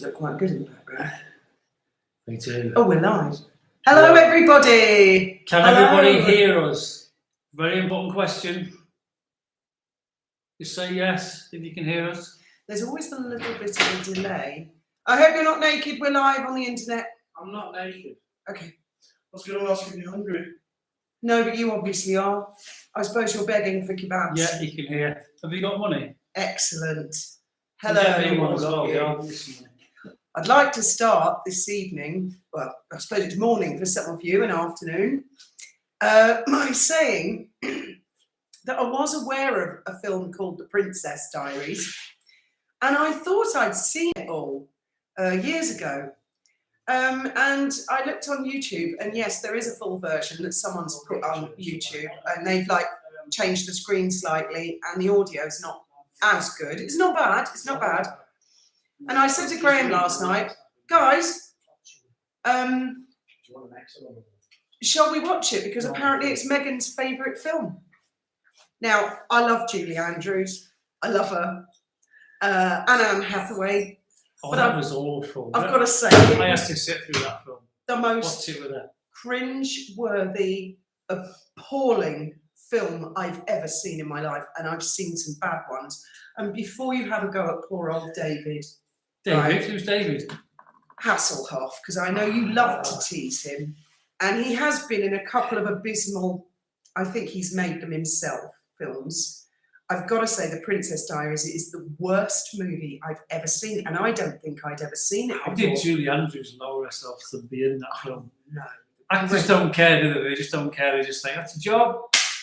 Look quite good in the background. Me too. Oh, we're live. Hello, everybody. Can everybody hear us? Very important question. Just say yes if you can hear us. There's always a little bit of a delay. I hope you're not naked. We're live on the internet. I'm not naked. Okay. I was going to ask if you're hungry. No, but you obviously are. I suppose you're begging for kebabs. Yeah, you can hear. Have you got money? Excellent. Hello, one as all well. of you. I'd like to start this evening, well, I suppose it's morning for some of you and afternoon, by saying that I was aware of a film called The Princess Diaries, and I thought I'd seen it all years ago. And I looked on YouTube, and yes, there is a full version that someone's put on YouTube, and they've changed the screen slightly, and the audio's not as good. It's not bad. It's not bad. And I said to Graham last night, guys, shall we watch it? Because apparently it's Megan's favourite film. Now, I love Julie Andrews. I love her. Anne Hathaway. Oh, that was awful. I've got to say, I have to sit through that film. The most cringe-worthy, appalling film I've ever seen in my life. And I've seen some bad ones. And before you have a go at poor old David. David? Who's David? Hasselhoff, because I know you love to tease him. And he has been in a couple of abysmal, I think he's made them himself, films. I've got to say, The Princess Diaries is the worst movie I've ever seen, and I don't think I'd ever seen it before. How did Julie Andrews lower herself to be in that film? No. Actors don't care, do they? They just don't care. They just think, that's a job.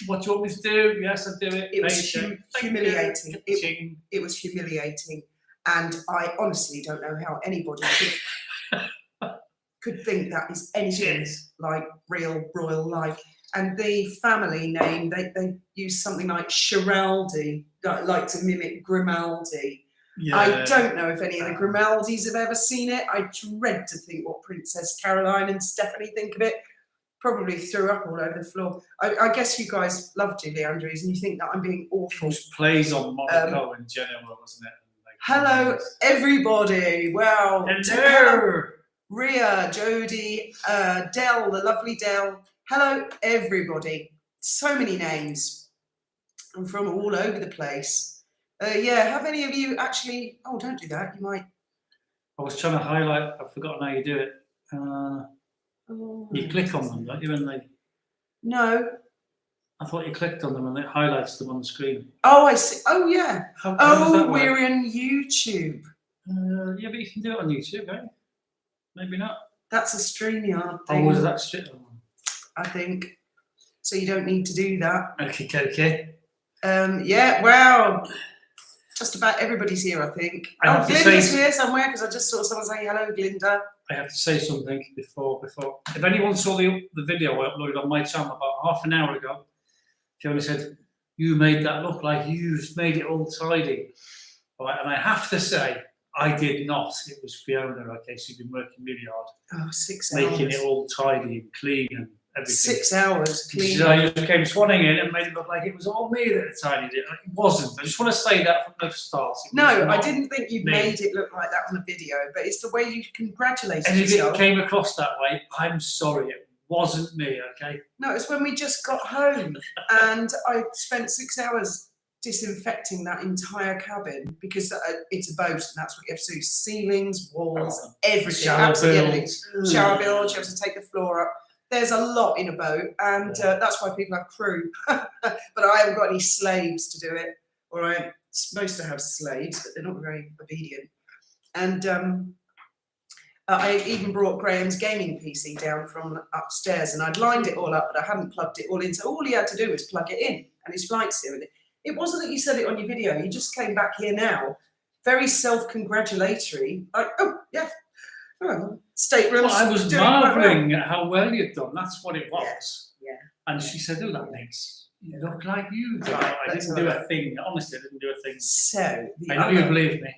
What do you want me to do? Yes, I'll do it. It was humiliating. It was humiliating. And I honestly don't know how anybody could think that is anything like real royal life. And the family name, they use something like Schiraldi, like to mimic Grimaldi. Yeah. I don't know if any of the Grimaldis have ever seen it. I dread to think what Princess Caroline and Stephanie think of it. Probably threw up all over the floor. I guess you guys love Julie Andrews and you think that I'm being awful. It plays on Monaco in general, wasn't it? Hello, everybody. Wow. Hello. Ria, Jodie, Dell, the lovely Dell. Hello, everybody. So many names. I'm from all over the place. Have any of you actually... Oh, don't do that. You might... I was trying to highlight... I've forgotten how you do it. You click on them, don't you? And they... No. I thought you clicked on them and it highlights them on the screen. Oh, I see. Oh, yeah. How we're in YouTube. Yeah, but you can do it on YouTube, right? Maybe not. That's a StreamYard thing. Oh, was that straight on? I think. So you don't need to do that. Okay. Yeah, wow. Just about everybody's here, I think. Glinda's here somewhere, because I just saw someone say hello, Glinda. I have to say something before. If anyone saw the video I uploaded on my channel about half an hour ago, Fiona said, you made that look like you made it all tidy. All right, and I have to say, I did not. It was Fiona, okay? She's been working really hard. Oh, 6 hours. Making it all tidy and clean and everything. 6 hours clean. I just came swanning in and made it look like it was all me that had tidied it. It wasn't. I just want to say that from the start. No, I didn't think you made it look like that on the video, but it's the way you congratulated yourself. And if it came across that way, I'm sorry. It wasn't me, okay? No, it's when we just got home and I spent 6 hours disinfecting that entire cabin because it's a boat and that's what you have to do. Ceilings, walls, everything. Shower bills. Shower bills, you have to take the floor up. There's a lot in a boat and that's why people have crew. But I haven't got any slaves to do it. Or I'm supposed to have slaves, but they're not very obedient. And I even brought Graham's gaming PC down from upstairs and I'd lined it all up, but I hadn't plugged it all in. So all he had to do was plug it in and his flight's here. It wasn't that you said it on your video. You just came back here now, very self-congratulatory. Like, oh, yeah. Oh, stateroom. Well, I was marvelling at how well you'd done. That's what it was. Yeah. And she said, oh, that makes you look like you. Right, I didn't do a thing. Honestly, I didn't do a thing. So, I know you believe me.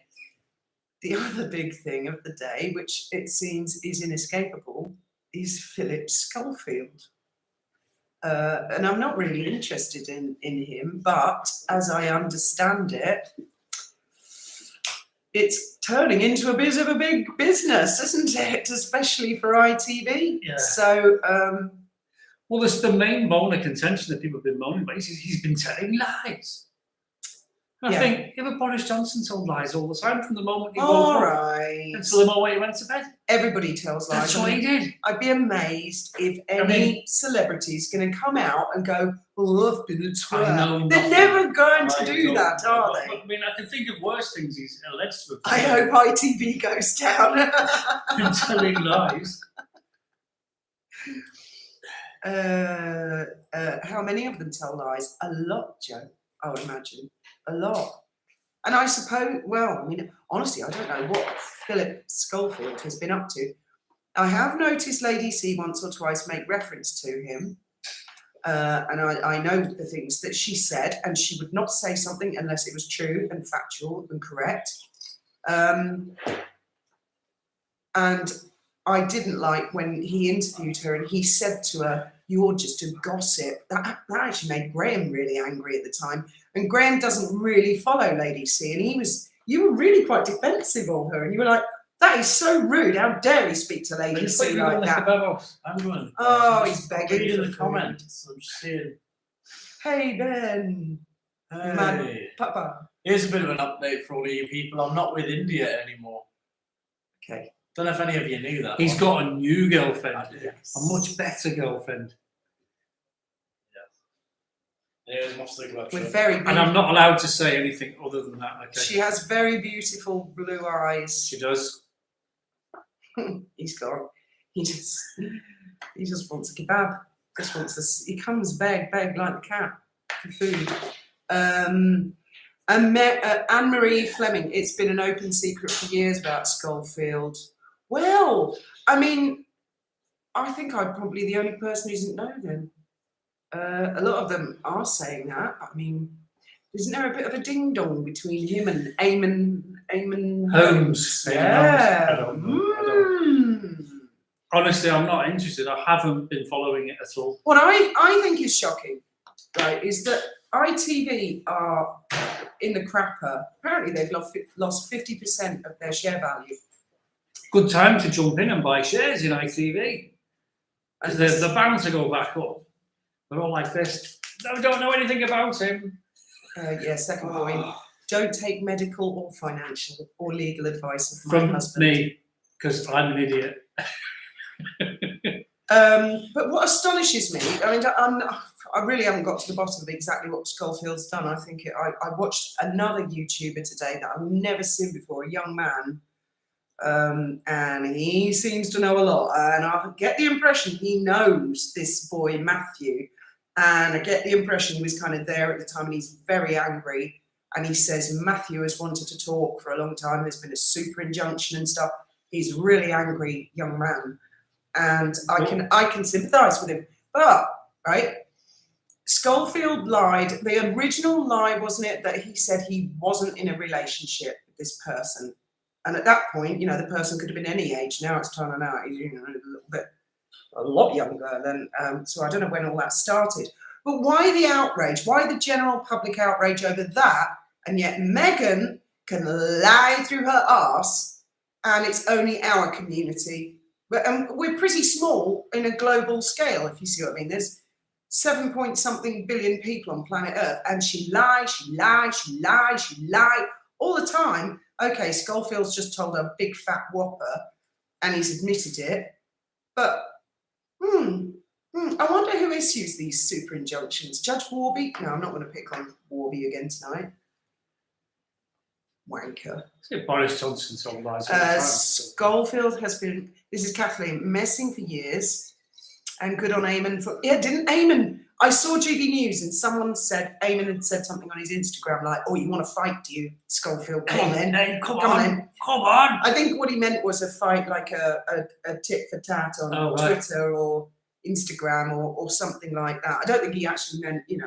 The other big thing of the day, which it seems is inescapable, is Philip Schofield. And I'm not really interested in him, but as I understand it, it's turning into a bit of a big business, isn't it? Especially for ITV. Yeah. So, well, there's the main bone of contention that people have been moaning about. He's been telling lies. And I think, if Boris Johnson told lies all the time from the moment he woke up until the moment he went to bed. Everybody tells lies. That's what he did. I'd be amazed if any celebrity's going to come out and go, "Oh, I've been a twat." They're never going to do that, are they? I mean, I can think of worse things he's alleged to have I done. hope ITV goes down. Been telling lies. How many of them tell lies? A lot, Joe, I would imagine. A lot. And I suppose, well, I mean, honestly, I don't know what Philip Schofield has been up to. I have noticed Lady C once or twice make reference to him. And I know the things that she said, and she would not say something unless it was true and factual and correct. And I didn't like when he interviewed her and he said to her, "You're just a gossip." That actually made Graham really angry at the time. And Graham doesn't really follow Lady C. And you were really quite defensive of her. And you were like, "That is so rude. How dare he speak to Lady C like that?" I'm going. Oh, he's begging Reading for the food. comments. I'm just seeing. Hey, Ben. Mad Hey. Papa. Here's a bit of an update for all of you people. I'm not with India anymore. Okay. Don't know if any of you knew that. He's got a new girlfriend. Yes. A much better girlfriend. Here's much to think about. With Trump. very And I'm not allowed to say anything other than that, okay? She has very beautiful blue eyes. She does. He's gone. He just wants a kebab. Just wants he comes beg like the cat for food. And Anne-Marie Fleming, it's been an open secret for years about Schofield. Well, I mean, I think I'm probably the only person who doesn't know then. A lot of them are saying that. I mean, isn't there a bit of a ding dong between him and Eamon Holmes. Yeah. I don't know. Honestly, I'm not interested. I haven't been following it at all. What I think is shocking, right, is that ITV are in the crapper. Apparently, they've lost 50% of their share value. Good time to jump in and buy shares in ITV. Because they're bound to go back up. They're all like this. No, don't know anything about him. Second point. Don't take medical or financial or legal advice from my husband. Me, because I'm an idiot. But what astonishes me, I mean, I really haven't got to the bottom of exactly what Schofield's done. I think I watched another YouTuber today that I've never seen before, a young man, and he seems to know a lot. And I get the impression he knows this boy Matthew, and I get the impression he was kind of there at the time, and he's very angry. And he says Matthew has wanted to talk for a long time. There's been a super injunction and stuff. He's a really angry young man. And I can sympathise with him. But, right, Schofield lied. The original lie, wasn't it, that he said he wasn't in a relationship with this person. And at that point, the person could have been any age. Now it's turning out he's a lot younger than, so I don't know when all that started. But why the outrage? Why the general public outrage over that? And yet Meghan can lie through her arse and it's only our community. But we're pretty small in a global scale, if you see what I mean. There's 7-point-something billion people on planet Earth, and she lied all the time. Okay, Schofield's just told a big fat whopper, and he's admitted it. But I wonder who issues these super injunctions. Judge Warby? No, I'm not going to pick on Warby again tonight. Wanker. Boris Johnson told lies all the time. Schofield has been, this is Kathleen, messing for years, and good on Eamon for, didn't Eamon, I saw GB News and someone said, Eamon had said something on his Instagram like, "Oh, you want to fight, do you, Schofield? Come on then. Hey, come on. I think what he meant was a fight like a tit for tat on Twitter or Instagram or something like that. I don't think he actually meant, It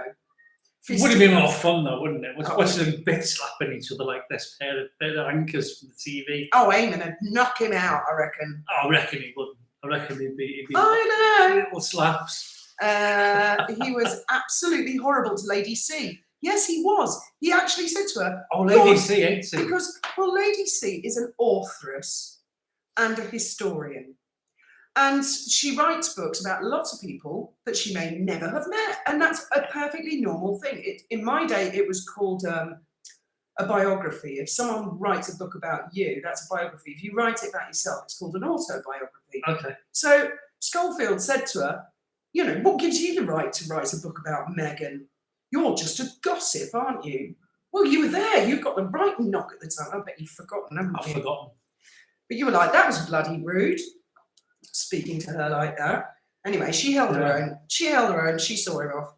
would have been more fun though, wouldn't it? Watching them bit slapping each other like this, pair of anchors from the TV. Oh, Eamon would knock him out, I reckon. I reckon he wouldn't. I reckon he'd be I don't know. Little slaps. He was absolutely horrible to Lady C. Yes, he was. He actually said to her, Oh, Lady C, ain't she? because, well, Lady C is an authoress and a historian. And she writes books about lots of people that she may never have met. And that's a perfectly normal thing. In my day, it was called a biography. If someone writes a book about you, that's a biography. If you write it about yourself, it's called an autobiography. Okay. So Schofield said to her, you know, what gives you the right to write a book about Meghan? You're just a gossip, aren't you? Well, you were there. You got the right knock at the time. I bet you've forgotten, haven't I've you? forgotten. But you were like, that was bloody rude, speaking to her like that. Anyway, she held her own. She held her own. She saw him off.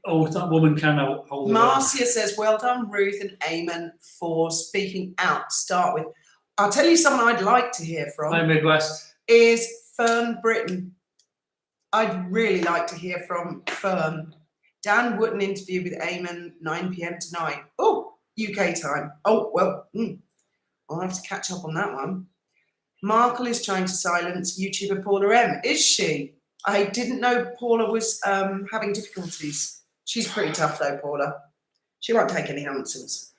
Oh, that woman can hold her own. Marcia says, well done, Ruth and Eamon, for speaking out to start with. I'll tell you someone I'd like to hear from. Hi, Midwest. Is Fern Britton. I'd really like to hear from Fern. Dan Wootton interview with Eamon, 9 p.m. tonight. Oh, UK time. Oh, well, I'll have to catch up on that one. Markle is trying to silence YouTuber Paula M. Is she? I didn't know Paula was having difficulties. She's pretty tough though, Paula. She won't take any nonsense.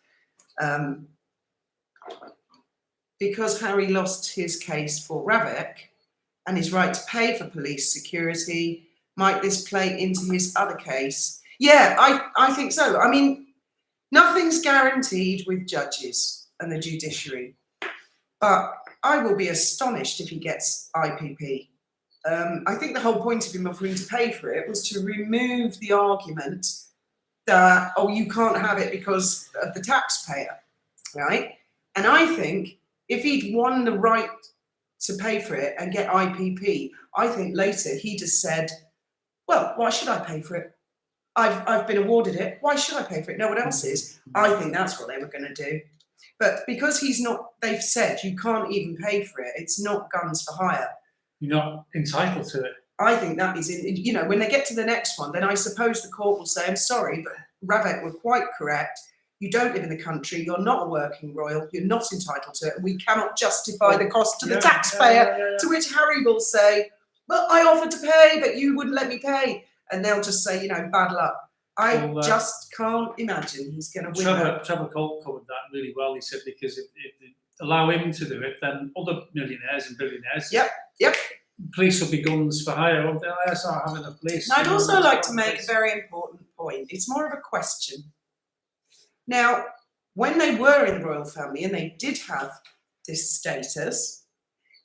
Because Harry lost his case for Ravik and his right to pay for police security, might this play into his other case? Yeah, I think so. I mean, nothing's guaranteed with judges and the judiciary, but I will be astonished if he gets IPP. I think the whole point of him offering to pay for it was to remove the argument that, oh, you can't have it because of the taxpayer, right? And I think if he'd won the right to pay for it and get IPP, I think later he'd have said, well, why should I pay for it? I've been awarded it. Why should I pay for it? No one else is. I think that's what they were going to do. But because he's not, they've said you can't even pay for it. It's not guns for hire. You're not entitled to it. I think that is, you know, when they get to the next one, then I suppose the court will say, I'm sorry, but Ravik were quite correct. You don't live in the country. You're not a working royal. You're not entitled to it. And we cannot justify the cost to the taxpayer. To which Harry will say, well, I offered to pay, but you wouldn't let me pay. And they'll just say, you know, bad luck. I just can't imagine he's going to win. Trevor Colt covered that really well. He said because if they allow him to do it, then other millionaires and billionaires, Yep. Police will be guns for hire. Won't they? I start having a police. I'd also like to make a very important point. It's more of a question. Now, when they were in the royal family and they did have this status,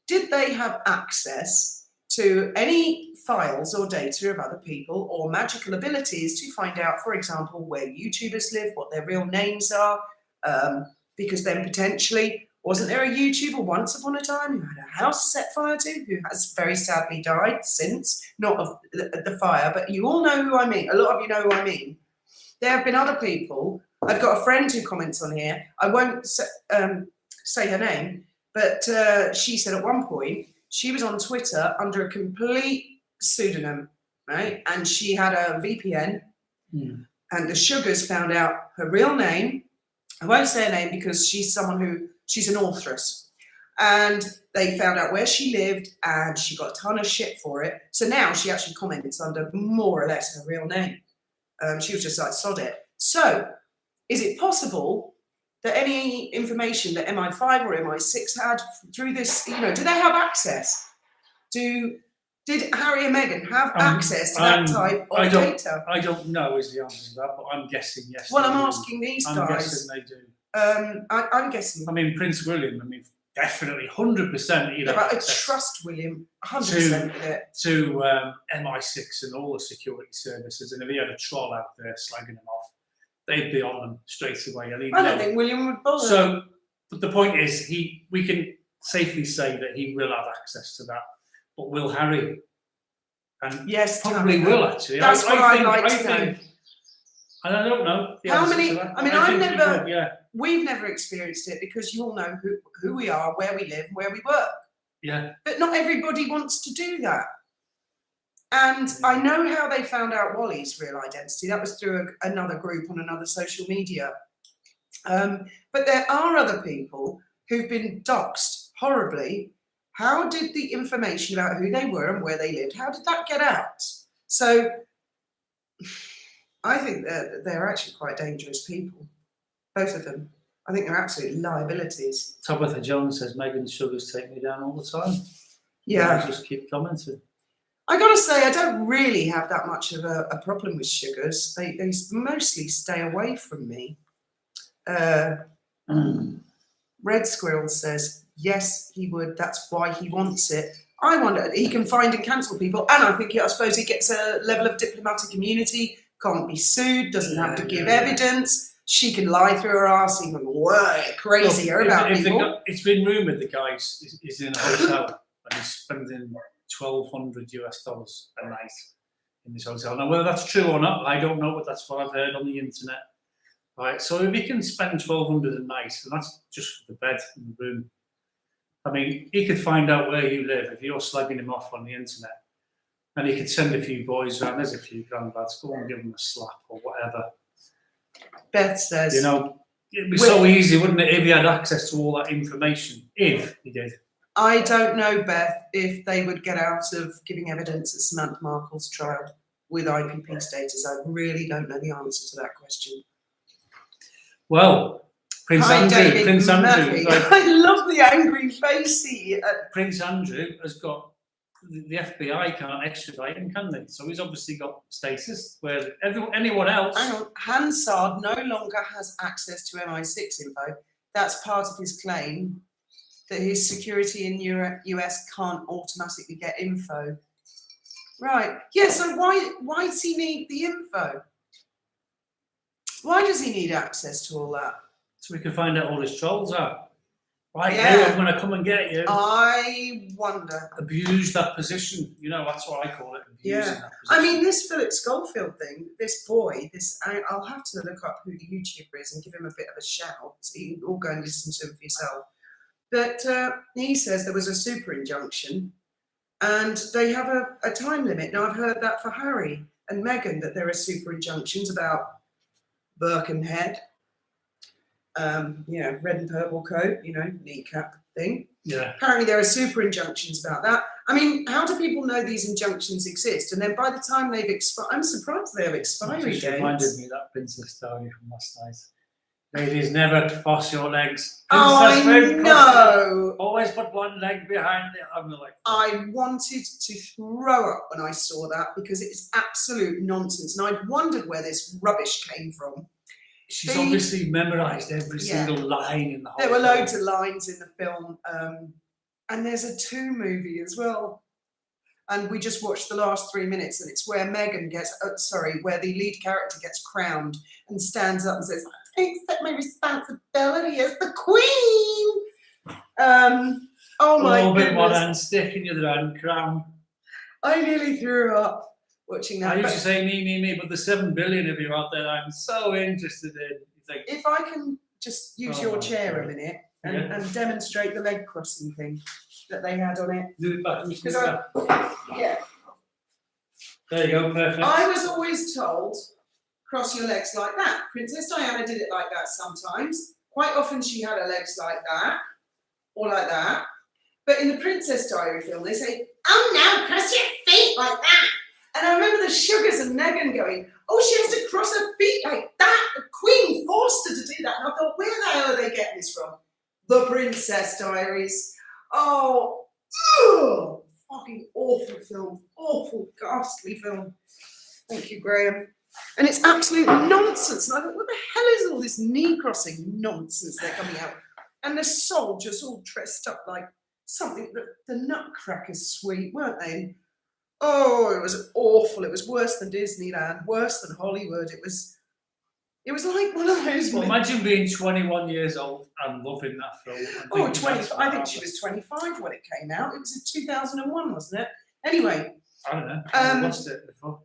did they have access to any files or data of other people or magical abilities to find out, for example, where YouTubers live, what their real names are? Because then potentially, wasn't there a YouTuber once upon a time who had a house set fire to, who has very sadly died since, not of the fire, but you all know who I mean. A lot of you know who I mean. There have been other people. I've got a friend who comments on here. I won't say her name, but she said at one point she was on Twitter under a complete pseudonym, right? And she had a VPN, and the Sugars found out her real name. I won't say her name because she's an authoress. And they found out where she lived and she got a ton of shit for it. So now she actually comments under more or less her real name. She was just like, sod it. So is it possible that any information that MI5 or MI6 had through this, you know, do they have access? Did Harry and Meghan have access to that type of data? I don't know is the answer to that, but I'm guessing yes. Well, I'm asking these guys. I'm guessing they do. I'm guessing. I mean, Prince William, definitely 100% he'd have I access trust William 100% with it. to MI6 and all the security services, and if he had a troll out there slagging them off, they'd be on them straight away. I don't think William would bother. So, but the point is, we can safely say that he will have access to that, but will Harry? And yes, probably will actually. That's what I'd like to know. And I don't know. How many? I mean, we've never experienced it because you all know who we are, where we live, where we work. Yeah. But not everybody wants to do that. And I know how they found out Wally's real identity. That was through another group on another social media. But there are other people who've been doxxed horribly. How did the information about who they were and where they lived, how did that get out? So I think that they're actually quite dangerous people, both of them. I think they're absolute liabilities. Tabitha Jones says Megan's sugars take me down all the time. Yeah. I just keep commenting. I got to say, I don't really have that much of a problem with sugars. They mostly stay away from me. Red Squirrel says, yes, he would. That's why he wants it. I wonder, he can find and cancel people. And I suppose he gets a level of diplomatic immunity, can't be sued, doesn't have to give evidence. She can lie through her arse even way crazier about people. It's been rumoured the guy is in a hotel and he's spending $1,200 a night in this hotel. Now, whether that's true or not, I don't know, but that's what I've heard on the internet. Right, so if he can spend $1,200 a night, and that's just for the bed in the room. I mean, he could find out where you live if you're slagging him off on the internet, and he could send a few boys around. There's a few granddads, go and give him a slap or whatever. Beth says, you know, it'd be so easy, wouldn't it, if he had access to all that information? If he did. I don't know, Beth, if they would get out of giving evidence at Samantha Markle's trial with IPP status. I really don't know the answer to that question. Well, Prince Andrew. Right, I love the angry face. Prince Andrew has got the FBI can't extradite him, can they? So he's obviously got status where anyone else. Hang on, Hansard no longer has access to MI6 info. That's part of his claim that his security in US can't automatically get info. Right. Yeah. So why does he need the info? Why does he need access to all that? So we can find out all his trolls are. Right, Yeah. I'm going to come and get you. I wonder. Abuse that position. You know, that's what I call it. Abusing that position. I mean, this Philip Schofield thing, this boy, I'll have to look up who the YouTuber is and give him a bit of a shout. So you can all go and listen to him for yourself. But he says there was a super injunction and they have a time limit. Now, I've heard that for Harry and Meghan, that there are super injunctions about Birkenhead. Red and purple coat, kneecap thing. Yeah. Apparently there are super injunctions about that. I mean, how do people know these injunctions exist? And then by the time they've expired, I'm surprised they have expiry dates. It reminded me of that Princess Diary from last night. Ladies, never cross your legs. I know. Always put one leg behind the other. I wanted to throw up when I saw that because it's absolute nonsense. And I wondered where this rubbish came from. She's obviously memorised every single line in the whole There were film. loads of lines in the film. And there's a 2 movie as well. And we just watched the last 3 minutes, and it's where Meghan where the lead character gets crowned and stands up and says, I accept my responsibility as the Queen. Oh my goodness. With one hand stick in the other hand crown. I nearly threw up watching that. I used to say me, but the 7 billion of you out there I'm so interested in. If I can just use your chair a minute and demonstrate the leg crossing thing that they had on it. Do it back. Yeah. There you go, perfect. I was always told, cross your legs like that. Princess Diana did it like that sometimes. Quite often she had her legs like that, or like that. But in the Princess Diary film, they say, oh no, cross your feet like that. And I remember the Sugars and Meghan going, oh, she has to cross her feet like that. The Queen forced her to do that. And I thought, where the hell are they getting this from? The Princess Diaries. Oh, fucking awful film. Awful, ghastly film. Thank you, Graham. And it's absolute nonsense. And I thought, what the hell is all this knee crossing nonsense they're coming out? And the soldiers all dressed up like something that the Nutcracker suite, weren't they? Oh, it was awful. It was worse than Disneyland, worse than Hollywood. It was like one of those. Well, imagine being 21 years old and loving that film. Oh, 20. I think she was 25 when it came out. It was in 2001, wasn't it? Anyway. I don't know. I watched it before.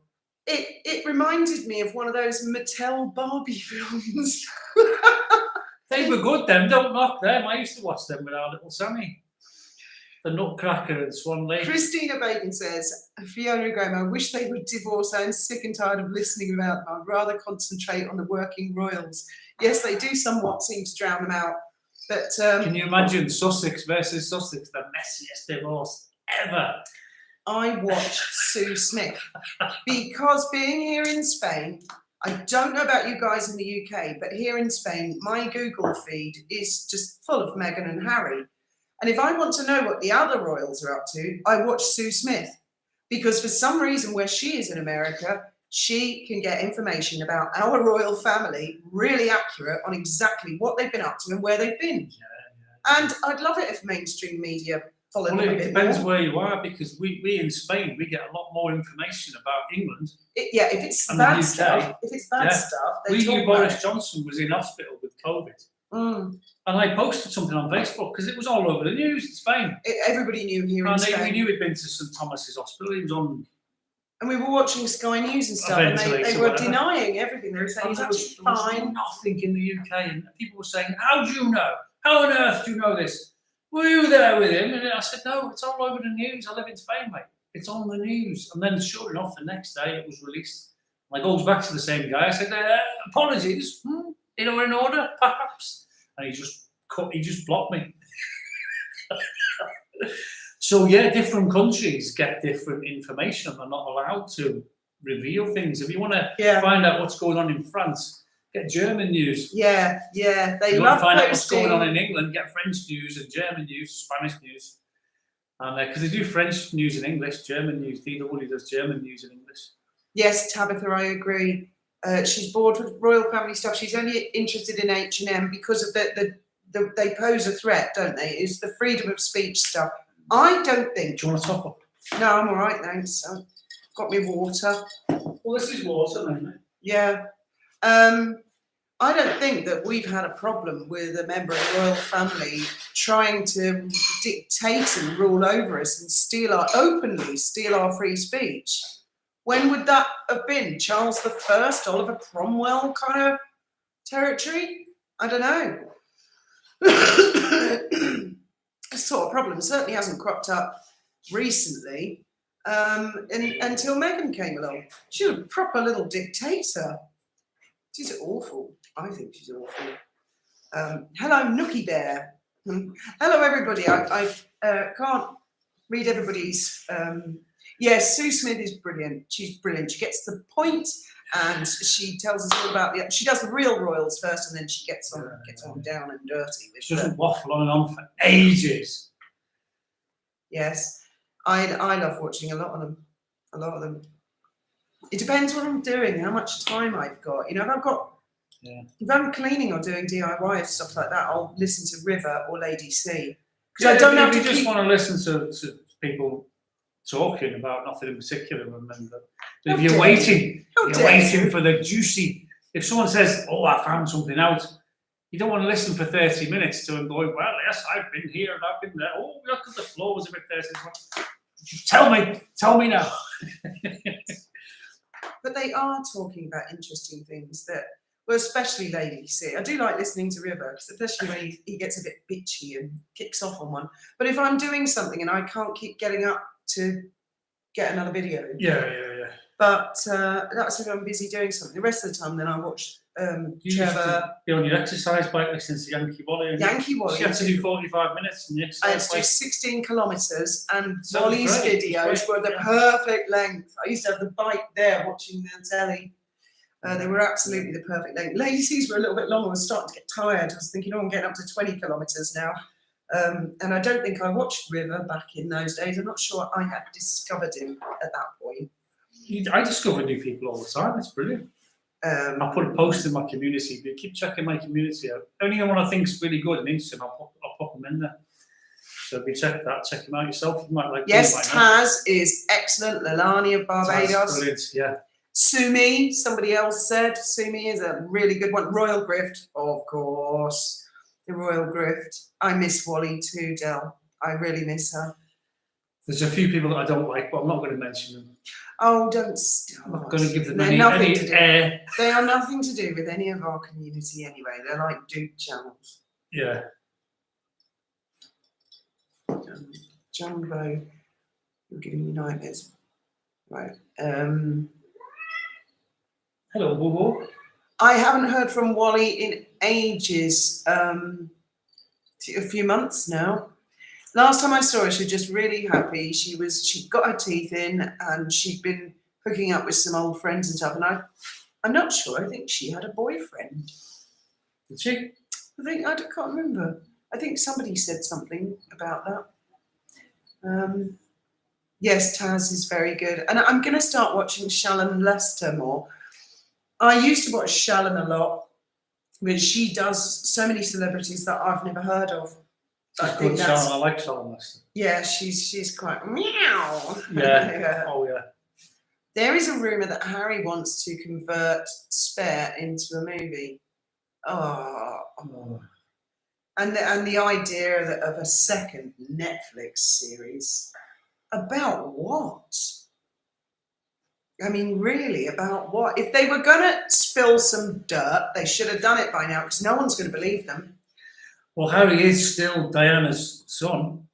It reminded me of one of those Mattel Barbie films. They were good, them. Don't knock them. I used to watch them with our little Sammy. The Nutcracker and Swan Lake. Christina Bacon says, Fiona and Graham, I wish they would divorce. I'm sick and tired of listening about them. I'd rather concentrate on the working royals. Yes, they do somewhat seem to drown them out. But can you imagine Sussex versus Sussex, the messiest divorce ever? I watched Sue Smith because being here in Spain, I don't know about you guys in the UK, but here in Spain, my Google feed is just full of Meghan and Harry. And if I want to know what the other royals are up to, I watch Sue Smith. Because for some reason, where she is in America, she can get information about our royal family really accurate on exactly what they've been up to and where they've been. And I'd love it if mainstream media followed them a It bit depends more. where you are, because we in Spain, we get a lot more information about England. Yeah, if it's And the bad UK, stuff, yeah. stuff, they We talk knew about Boris it. Johnson was in hospital with COVID. Mm. And I posted something on Facebook because it was all over the news in Spain. Everybody knew here in And Spain. we knew he'd been to St Thomas's Hospital. He was on. And we were watching Sky News and stuff, and they were denying everything. They were saying he's actually fine. Nothing in the UK, and people were saying, "How do you know? How on earth do you know this? Were you there with him?" And I said, "No, it's all over the news. I live in Spain, mate. It's on the news." And then, sure enough, the next day it was released. And I goes back to the same guy. I said, "Apologies, in order, perhaps." And he just blocked me. So yeah, different countries get different information, and they're not allowed to reveal things. If you want to find out what's going on in France, get German news. Yeah, they You love want to find out what's posting. going on in England, get French news and German news, Spanish news, and because they do French news in English, German news. DW does German news in English. Yes, Tabitha, I agree. She's bored with royal family stuff. She's only interested in H&M because of they pose a threat, don't they? It's the freedom of speech stuff. I don't think. Do you want to top up? No, I'm all right, thanks. I've got me water. Well, this is water, then. Yeah. I don't think that we've had a problem with a member of the royal family trying to dictate and rule over us and openly steal our free speech. When would that have been? Charles I, Oliver Cromwell kind of territory? I don't know. This sort of problem certainly hasn't cropped up recently until Meghan came along. She was a proper little dictator. She's awful. I think she's awful. Hello, Nookie Bear. Hello, everybody. I can't read everybody's. Yes, Sue Smith is brilliant. She's brilliant. She gets the point, and she tells us all about she does the real royals first, and then she gets on down and dirty. She doesn't waffle on and on for ages. Yes, I love watching a lot of them. It depends what I'm doing, how much time I've got. You know, if I'm cleaning or doing DIY and stuff like that, I'll listen to River or Lady C. Because I don't have to if you just want to listen to people talking about nothing in particular, remember. If you're waiting for the juicy. If someone says, "Oh, I found something out," you don't want to listen for 30 minutes to them going, "Well, yes, I've been here and I've been there. Oh, look at the floor was a bit dirty." Just tell me now. But they are talking about interesting things well, especially Lady C. I do like listening to River, especially when he gets a bit bitchy and kicks off on one. But if I'm doing something and I can't keep getting up to get another video. Yeah. But that's if I'm busy doing something. The rest of the time, then I watch Trevor. You're on your exercise bike listening to Yankee Wally. Yankee Wally. You have to do 45 minutes in the exercise I had to do 16 kilometres, and Wally's great. videos were the perfect length. I used to have the bike there watching the telly. They were absolutely the perfect length. Lady C's were a little bit long. I was starting to get tired. I was thinking, I'm getting up to 20 kilometres now. And I don't think I watched River back in those days. I'm not sure I had discovered him at that point. I discover new people all the time. It's brilliant. I put a post in my community. But keep checking my community out. Anyone I think's really good and interesting, I'll pop them in there. So if you check them out yourself. You might like. Yes, Taz is excellent. Lalani of Barbados. Taz, brilliant. Yeah. Sumi, somebody else said. Sumi is a really good one. Royal Grift, of course. The Royal Grift. I miss Wally too, Del. I really miss her. There's a few people that I don't like, but I'm not going to mention them. Oh, don't start. I'm not going to give them They're any air. They are nothing to do with any of our community anyway. They're like dude channels. Yeah. Jumbo, you're giving me nightmares. Right. Hello, Boo. I haven't heard from Wally in ages. A few months now. Last time I saw her, she was just really happy. She got her teeth in, and she'd been hooking up with some old friends and stuff. And I'm not sure. I think she had a boyfriend. Did she? I can't remember. I think somebody said something about that. Yes, Taz is very good. And I'm going to start watching Shalom Lester more. I used to watch Shalom a lot, but she does so many celebrities that I've never heard of. She's good, Sharon. I like Sharon Lester. Yeah, she's quite meow. Yeah. Yeah. Oh, yeah. There is a rumour that Harry wants to convert Spare into a movie. Oh. And the idea of a second Netflix series. About what? I mean, really, about what? If they were going to spill some dirt, they should have done it by now, because no one's going to believe them. Well, Harry is still Diana's son.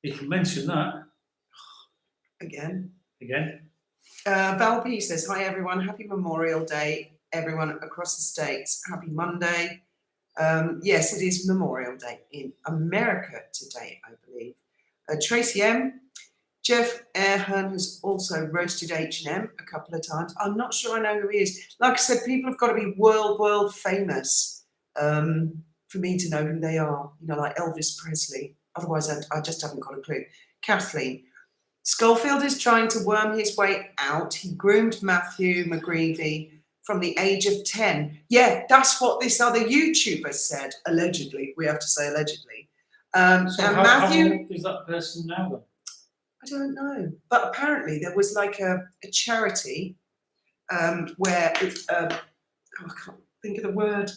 You can mention that. Again. Val P says, hi everyone, happy Memorial Day, everyone across the States. Happy Monday. Yes, it is Memorial Day in America today, I believe. Tracy M. Jeff Airhern has also roasted H&M a couple of times. I'm not sure I know who he is. Like I said, people have got to be world famous for me to know who they are. You know, like Elvis Presley. Otherwise, I just haven't got a clue. Kathleen. Schofield is trying to worm his way out. He groomed Matthew McGreevy from the age of 10. Yeah, that's what this other YouTuber said, allegedly. We have to say allegedly. So and Matthew, how old is that person now then? I don't know. But apparently there was like a charity where, I can't think of the word,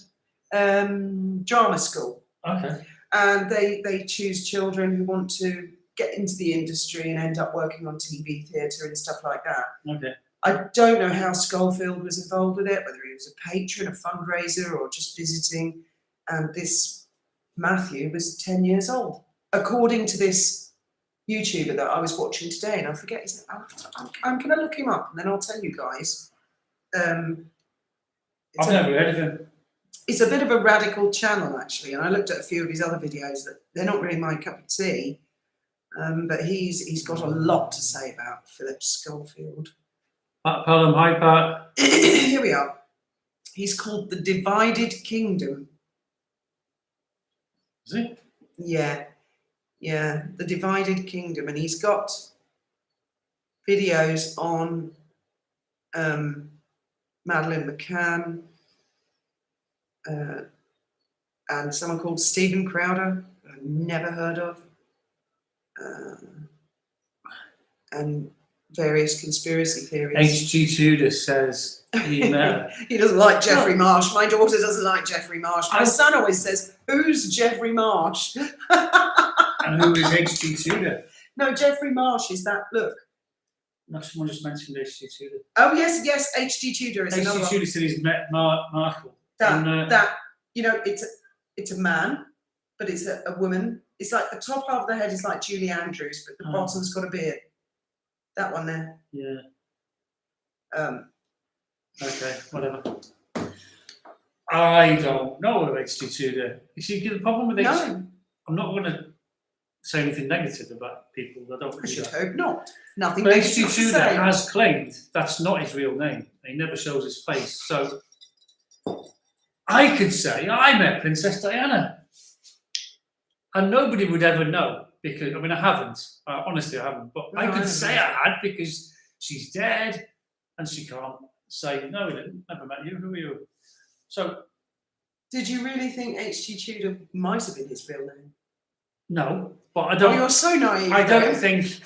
drama school. Okay. And they choose children who want to get into the industry and end up working on TV, theatre and stuff like that. Okay. I don't know how Schofield was involved with it, whether he was a patron, a fundraiser, or just visiting. And this Matthew was 10 years old, according to this YouTuber that I was watching today. And I forget his name. I'm going to look him up and then I'll tell you guys. I've never heard of him. It's a bit of a radical channel, actually. And I looked at a few of his other videos that they're not really my cup of tea. But he's got a lot to say about Philip Schofield. Pat Pelham, hi Pat. Here we are. He's called The Divided Kingdom. Is he? Yeah, The Divided Kingdom. And he's got videos on Madeleine McCann and someone called Stephen Crowder, I've never heard of. And various conspiracy theories. H.G. Tudor says he met. He doesn't like Jeffrey Marsh. My daughter doesn't like Jeffrey Marsh. My son always says, "Who's Jeffrey Marsh?" And who is H.G. Tudor? No, Jeffrey Marsh is that. Look. No, someone just mentioned H.G. Tudor. Oh yes, H.G. Tudor is another one. H.G. Tudor said he's met Markle. That you know, it's a man, but it's a woman. It's like the top half of the head is like Julie Andrews, but the bottom's got a beard. That one there. Yeah. Okay, whatever. I don't know H.G. Tudor. You see, the problem with No. I'm not going to say anything negative about people that don't. I should hope not. Nothing. But H.G. Tudor has claimed that's not his real name. He never shows his face. So I could say I met Princess Diana. And nobody would ever know because, I mean, I haven't. Honestly, I haven't. But I could say I had because she's dead and she can't say, no, we didn't. Never met you. Who are you? So. Did you really think H.G. Tudor might have been his real name? No, but I don't. Oh, you're so naive. I don't think he's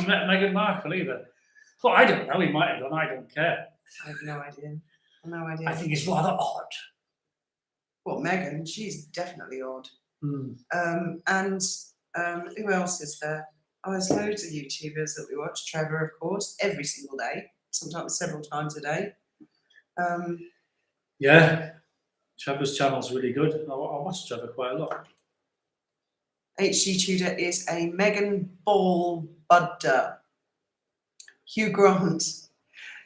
met Meghan Markle either. But I don't know. He might have done. I don't care. I have no idea. I think it's rather odd. Well, Meghan, she's definitely odd. Mm. And who else is there? Oh, there's loads of YouTubers that we watch. Trevor, of course, every single day, sometimes several times a day. Yeah, Trevor's channel's really good. I watch Trevor quite a lot. H.G. Tudor is a Meghan Ball Budder. Hugh Grant.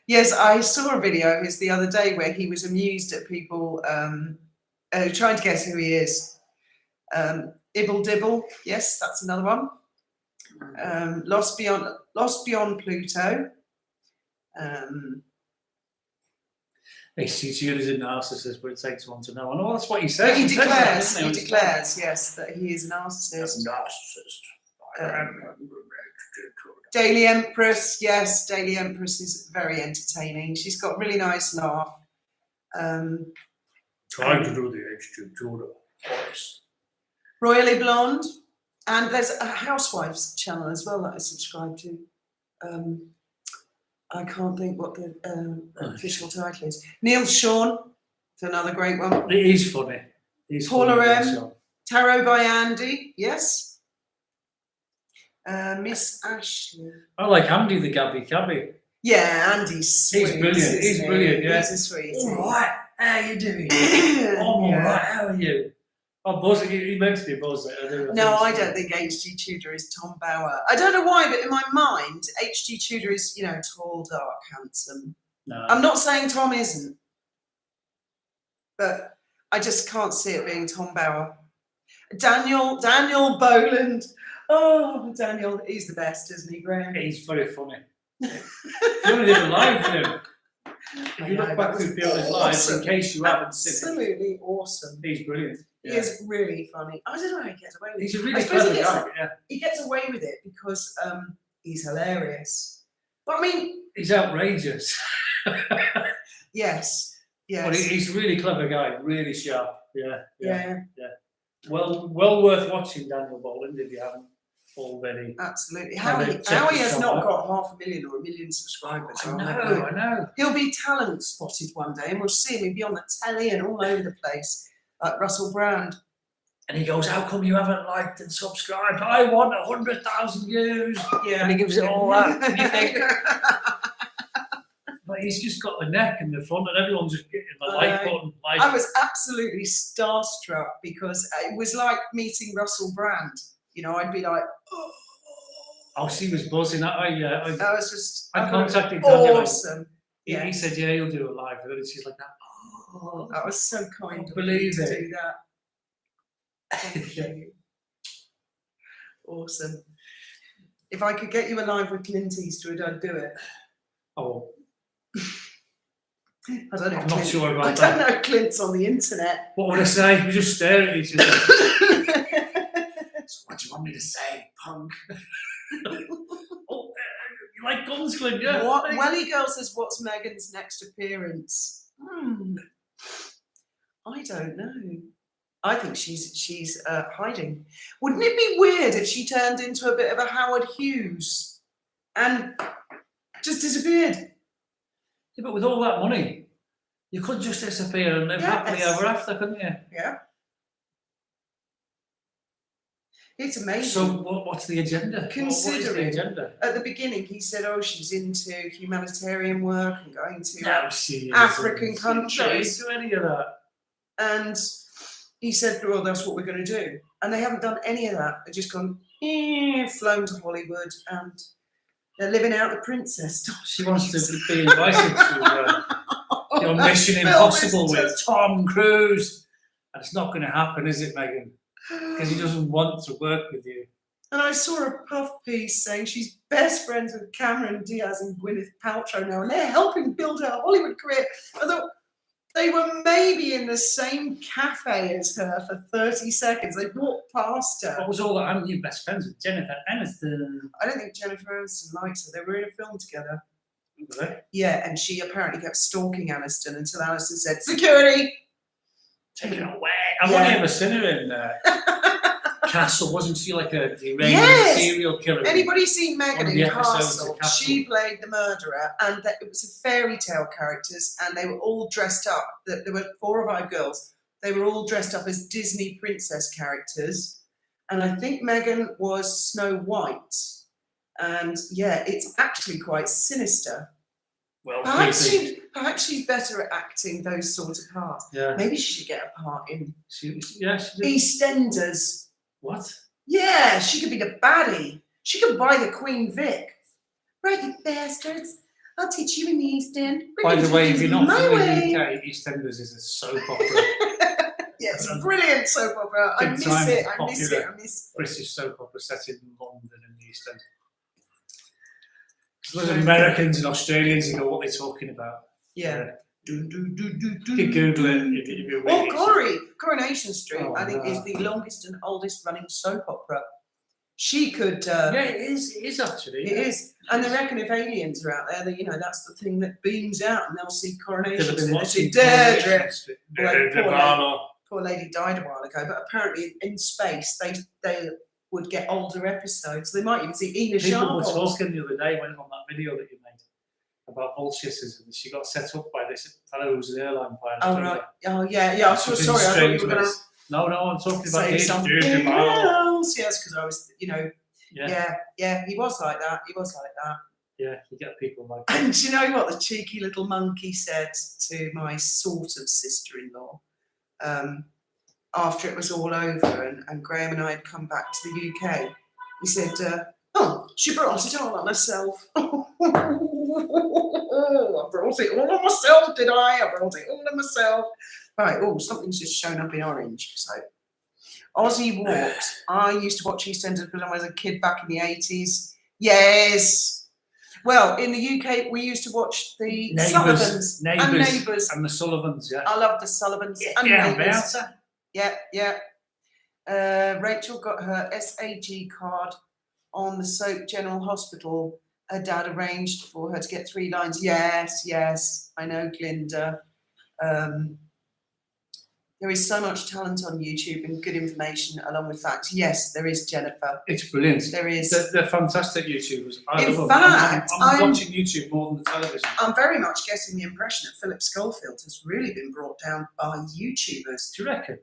Yes, I saw a video of his the other day where he was amused at people trying to guess who he is. Ibble Dibble, yes, that's another one. Lost Beyond Pluto. HGTV is a narcissist, but it takes one to know. I know that's what he But says. he says that, declares, doesn't he on his declares, yes, that he is a narcissist. Daily Empress, yes, Daily Empress is very entertaining. She's got a really nice laugh. Trying to do the HGTV voice. Royally Blonde, and there's a Housewives channel as well that I subscribe to. I can't think what the official title is. Neil Sean, it's another great one. It is funny. It's Paula funny M. also. Tarot by Andy, yes. Miss Ashley. I like Andy the Gabby Cabby. Yeah, Andy's sweet. He's brilliant. He's isn't brilliant, he? yeah. He's a sweet. All right, how you doing? I'm all Yeah. right. How are you? Oh, Buzz, he makes me buzz. No, I don't think H.G. Tudor is Tom Bower. I don't know why, but in my mind, H.G. Tudor is, tall, dark, handsome. No. I'm not saying Tom isn't, but I just can't see it being Tom Bower. Daniel Boland. Oh, Daniel, he's the best, isn't he, Graham? He's very funny. Fiona did a live with him. If you look back through Fiona's lives, in case you haven't seen it, Absolutely awesome. he's brilliant. He is really funny. I don't know how he gets away with it. He's a I really suppose clever guy. Yeah. He gets away with it because he's hilarious. But I mean, He's outrageous. yes. But he's a really clever guy, really sharp. Yeah. Yeah, Well worth watching Daniel Boland if you haven't already. absolutely. Have it, check Howie it has somewhere. not got 500,000 or 1 million subscribers. I on that, know, no. I know. He'll be talent spotted one day, and we'll see him. He'll be on the telly and all over the place, like Russell Brand. And he goes, "How come you haven't liked and subscribed? I want 100,000 views." Yeah, And he gives it all that. And you think, but he's just got the neck and the front, and everyone's just getting the like button. Like, I was absolutely starstruck because it was like meeting Russell Brand. I'd be like, oh, she was buzzing. I was just I contacted Daniel. awesome. Yeah, he said, "Yeah, he'll do a live." And then she's like, Oh, that was so kind of you believe to it. do that. Thank you. Awesome. If I could get you a live with Clint Eastwood, I'd do it. "Oh, I don't know. I'm not sure about I that." don't know if Clint's on the internet. What would I say? We just stare at each other. So what do you want me to say, punk? Oh, you like guns, Clint? Yeah. Welly Girl says, "What's Megan's next appearance?" I don't know. I think she's hiding. Wouldn't it be weird if she turned into a bit of a Howard Hughes and just disappeared? Yeah, but with all that money, you could just disappear and live happily Yes. ever after, couldn't you? Yeah. It's amazing. So what's the agenda? What is the Considering- agenda? At the beginning, he said, "Oh, she's into humanitarian work and going to No, she African isn't. countries." She's not into any of that. And he said, "Well, that's what we're going to do." And they haven't done any of that. They've just gone, flown to Hollywood, and they're living out the princess story. She wants to be invited to Mission Impossible with Tom Cruise. And it's not going to happen, is it, Megan? Because he doesn't want to work with you. And I saw a puff piece saying she's best friends with Cameron Diaz and Gwyneth Paltrow now, and they're helping build her Hollywood career. I thought they were maybe in the same cafe as her for 30 seconds. They walked past her. What was all that? Aren't you best friends with Jennifer Aniston? I don't think Jennifer Aniston likes her. They were in a film together. Really? Yeah, and she apparently kept stalking Aniston until Aniston said, "Security!" Take it away. I've Yeah. only ever seen her in Castle. Wasn't she like a deranged Yes. serial killer? Anybody seen Megan One of in the episodes Castle? of Castle. She played the murderer, and it was a fairy tale characters, and they were all dressed up. There were 4 or 5 girls. They were all dressed up as Disney princess characters, and I think Megan was Snow White. And yeah, it's actually quite sinister. Well, Perhaps creepy. she's better at acting those sorts of parts. Yeah. Maybe she should get a part in She did. EastEnders. What? Yeah, she could be the baddie. She could buy the Queen Vic. Right, you bastards. I'll teach you in the East End. By the way, if you're not My from the way. UK, EastEnders is a soap opera. Yeah, it's a brilliant soap opera. I Big miss time it. I miss it. popular. I miss it. British soap opera set in London in the East End. There's Americans and Australians who know what they're talking about. Yeah. You can Google it if you really Or Coronation Street, Oh, I think, is no. the longest and oldest running soap opera. She could. Yeah, it is actually. It is, and they reckon if aliens are out there, that that's the thing that beams out, and they'll see Coronation They've been Street. They watching see Deirdre. Coronation Street. Like, Deirdre poor Barlow. Poor lady died a while ago, but apparently in space they would get older episodes. They might even see Ina People were Sharp. talking the other day, went on that video that you made about bullshitters, and she got set up by this fellow who was an airline pilot. Oh right. Oh yeah. I'm She's in sorry. I thought you strange were going to ways. No, I'm talking about say something Deirdre Barlow. else. Yes, because I was, yeah. He was like that. Yeah, you get people like And do you know what the cheeky little monkey said to my sort of sister-in-law after it was all over and Graham and I had come back to the UK? He said, "Oh, she brought it all on herself." I brought it all on myself, did I? I brought it all on myself. Right. Oh, something's just shown up in orange. So, Aussie Walks. I used to watch EastEnders when I was a kid back in the 80s. Yes. Well, in the UK, we used to watch the Sullivans and Neighbours. And the Sullivans, yeah. I love the Sullivans and Neighbours. Yeah. Rachel got her SAG card on the Soap General Hospital. Her dad arranged for her to get 3 lines. Yes. I know, Glinda. There is so much talent on YouTube and good information along with facts. Yes, there is, Jennifer. It's brilliant. There is. They're fantastic YouTubers. In fact, I'm watching YouTube more than the television. I'm very much getting the impression that Philip Schofield has really been brought down by YouTubers. Do you reckon?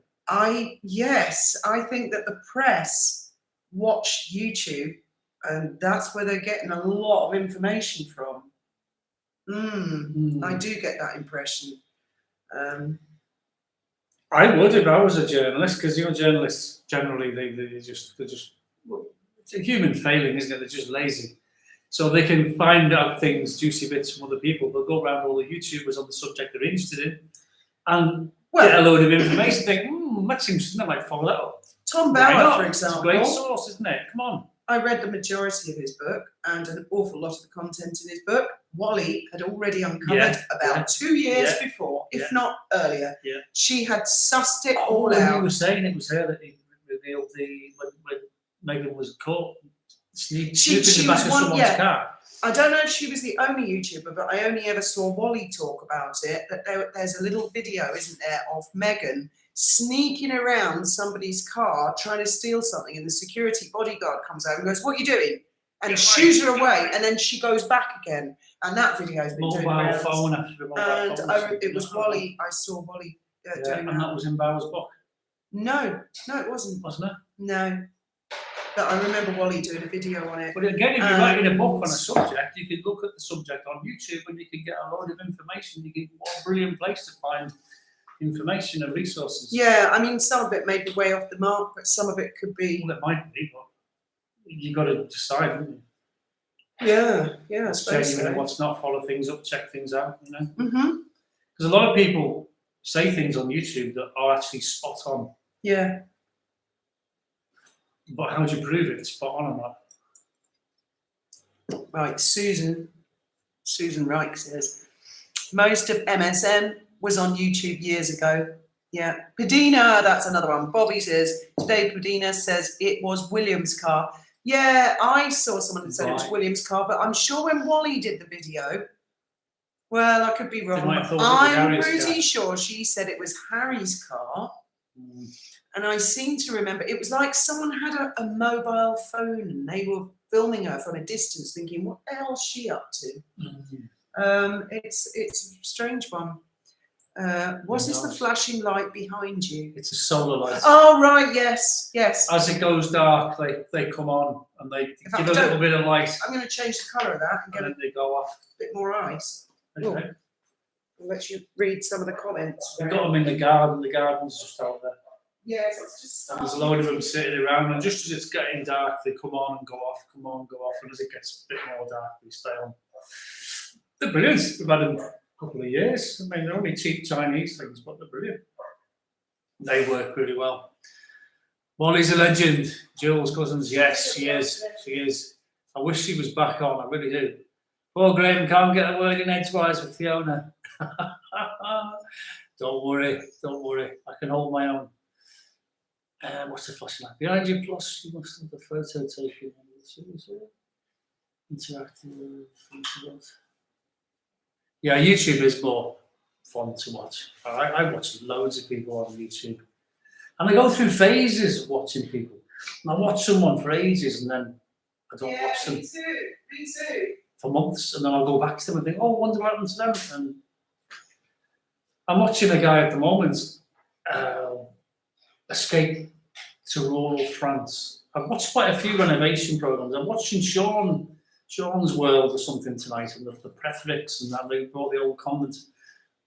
Yes, I think that the press watch YouTube, and that's where they're getting a lot of information from. I do get that impression. I would if I was a journalist, because journalists generally they're just well, it's a human failing, isn't it? They're just lazy, so they can find out things, juicy bits from other people. They'll go around all the YouTubers on the subject they're interested in, and get a load of information. Think, that seems, I might follow that up. Tom Bauer, for example, it's a great source, isn't it? Come on. I read the majority of his book and an awful lot of the content in his book. Wally had already uncovered about 2 years before, if not earlier. Yeah. She had sussed it all He out. was saying it was her that he revealed when Megan was caught sneaking in the back of someone's car. I don't know if she was the only YouTuber, but I only ever saw Wally talk about it. That there's a little video, isn't there, of Megan sneaking around somebody's car trying to steal something, and the security bodyguard comes out and goes, "What are you doing?" and shoos her away, and then she goes back again. And that video has been doing mobile phone after mobile phone. It was Wally. I saw Wally doing and that was in Bauer's book. No, it wasn't. Wasn't it? No. But I remember Wally doing a video on it. But again, if you're writing a book on a subject, you can look at the subject on YouTube and you can get a load of information. What a brilliant place to find information and resources. Yeah, I mean, some of it may be way off the mark, but some of it could be. Well, it might be, but you've got to decide, haven't you? Yeah, I What's suppose genuine and so. what's not, follow things up, check things out, Mm-hmm. Because a lot of people say things on YouTube that are actually spot on. Yeah. But how do you prove it? It's spot on or not? Right, Susan Reich says, most of MSM was on YouTube years ago. Yeah. Padina, that's another one. Bobby says, today Padina says it was William's car. Yeah, I saw someone that said it was William's car, but I'm sure when Wally did the video, well, I could be wrong. I'm pretty sure she said it was Harry's car. And I seem to remember, it was like someone had a mobile phone and they were filming her from a distance thinking, what the hell's she up to? It's a strange one. Was this the flashing light behind you? It's a solar light. Oh, right, yes. As it goes dark, they come on and they give a little bit of light. I'm going to change the colour of that and get then they go off. A bit more ice. Okay. I'll let you read some of the comments. We've got them in the garden. The garden's just out there. Yes, it's just. And there's a load of them sitting around, and just as it's getting dark, they come on and go off, and as it gets a bit more dark, they stay on. They're brilliant. We've had them a couple of years. I mean, they're only cheap Chinese things, but they're brilliant. They work really well. Molly's a legend. Jules Cousins, yes, she is. I wish she was back on. I really do. Poor Graham can't get a word in edgewise with Fiona. Don't worry, I can hold my own. What's the flashing light? Behind you, plus you must have the photo taken. Interactive. Yeah, YouTube is more fun to watch. I watch loads of people on YouTube. And I go through phases of watching people. And I watch someone for ages and then I don't watch them Me too. for months. And then I'll go back to them and think, oh, I wonder what happened to them. And I'm watching a guy at the moment escape to rural France. I've watched quite a few renovation programs. I'm watching Sean's World or something tonight, and the preface and that they brought the old convent.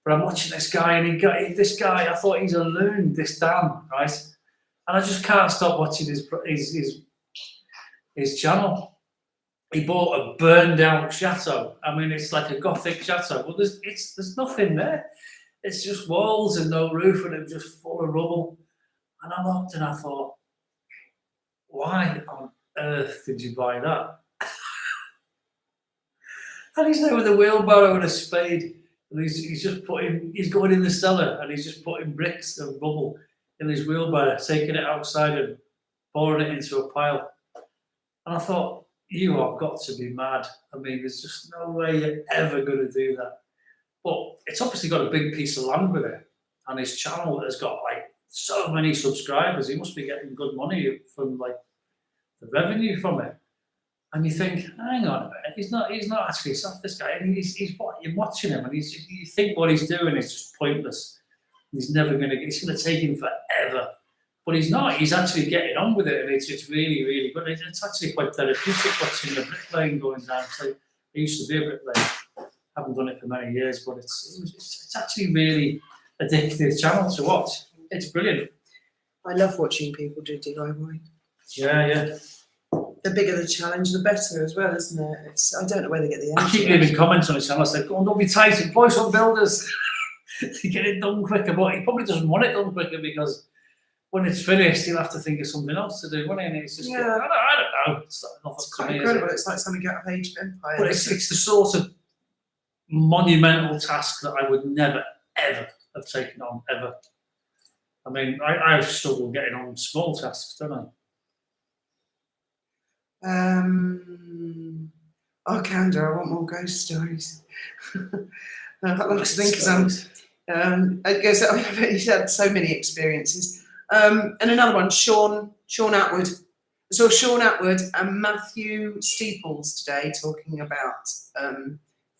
But I'm watching this guy, and this guy, I thought he's a loon, this Dan, right? And I just can't stop watching his channel. He bought a burned out chateau. I mean, it's like a Gothic chateau, but there's nothing there. It's just walls and no roof, and it's just full of rubble. And I looked and I thought, why on earth did you buy that? And he's there with a wheelbarrow and a spade, and he's going in the cellar and he's just putting bricks and rubble in his wheelbarrow, taking it outside and pouring it into a pile. And I thought, you have got to be mad. I mean, there's just no way you're ever going to do that. But it's obviously got a big piece of land with it, and his channel has got like so many subscribers. He must be getting good money from like the revenue from it. And you think, hang on a minute, he's not actually soft, this guy. And you're watching him, and you think what he's doing is just pointless. It's going to take him forever. But he's not. He's actually getting on with it, and it's really, really good. It's actually quite therapeutic watching the bricklaying going down. So I used to be a bricklayer. Haven't done it for many years, but it's actually really addictive channel to watch. It's brilliant. I love watching people do DIY. Yeah. The bigger the challenge, the better as well, isn't it? I don't know where they get the I keep leaving comments on his channel. I say, go on, don't be tight, employ some builders to get it done quicker. But he probably doesn't want it done quicker because when it's finished, he'll have to think of something else to do, won't he? And it's just, I don't know. It's quite incredible. It's like something out of Age of Empire. But it's the sort of monumental task that I would never, ever have taken on, ever. I mean, I've struggled getting on small tasks, don't I? Candor, I want more ghost stories. I like to think I guess he's had so many experiences. And another one, Sean Atwood. So Sean Atwood and Matthew Steeples today talking about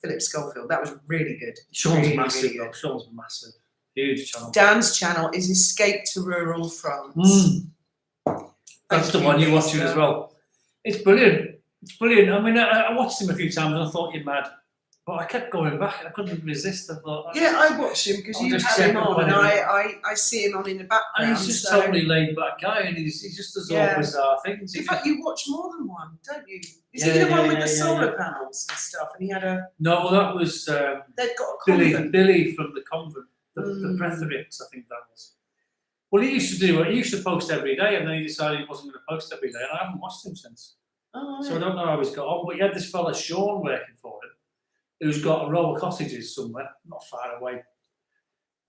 Philip Schofield. That was really good. Sean's really, massive, really though. Sean's massive. Huge channel. Dan's channel is Escape to Rural France. That's the one you're watching as well. It's brilliant. I mean, I watched him a few times and I thought you're mad. But I kept going back. I couldn't resist. I thought, I watched him because you had him on, and I see him on in the background. And he's just a totally laid back guy, and he just does all bizarre things. In fact, you watch more than one, don't you? Is he the one with the solar panels and stuff? And he had a no, that was they've got a convent. Billy from the convent, the preference, I think that was. Well, he used to post every day, and then he decided he wasn't going to post every day, and I haven't watched him since. Oh, so I don't know how he's got on, but he had this fella Sean working for him, who's got a row of cottages somewhere, not far away.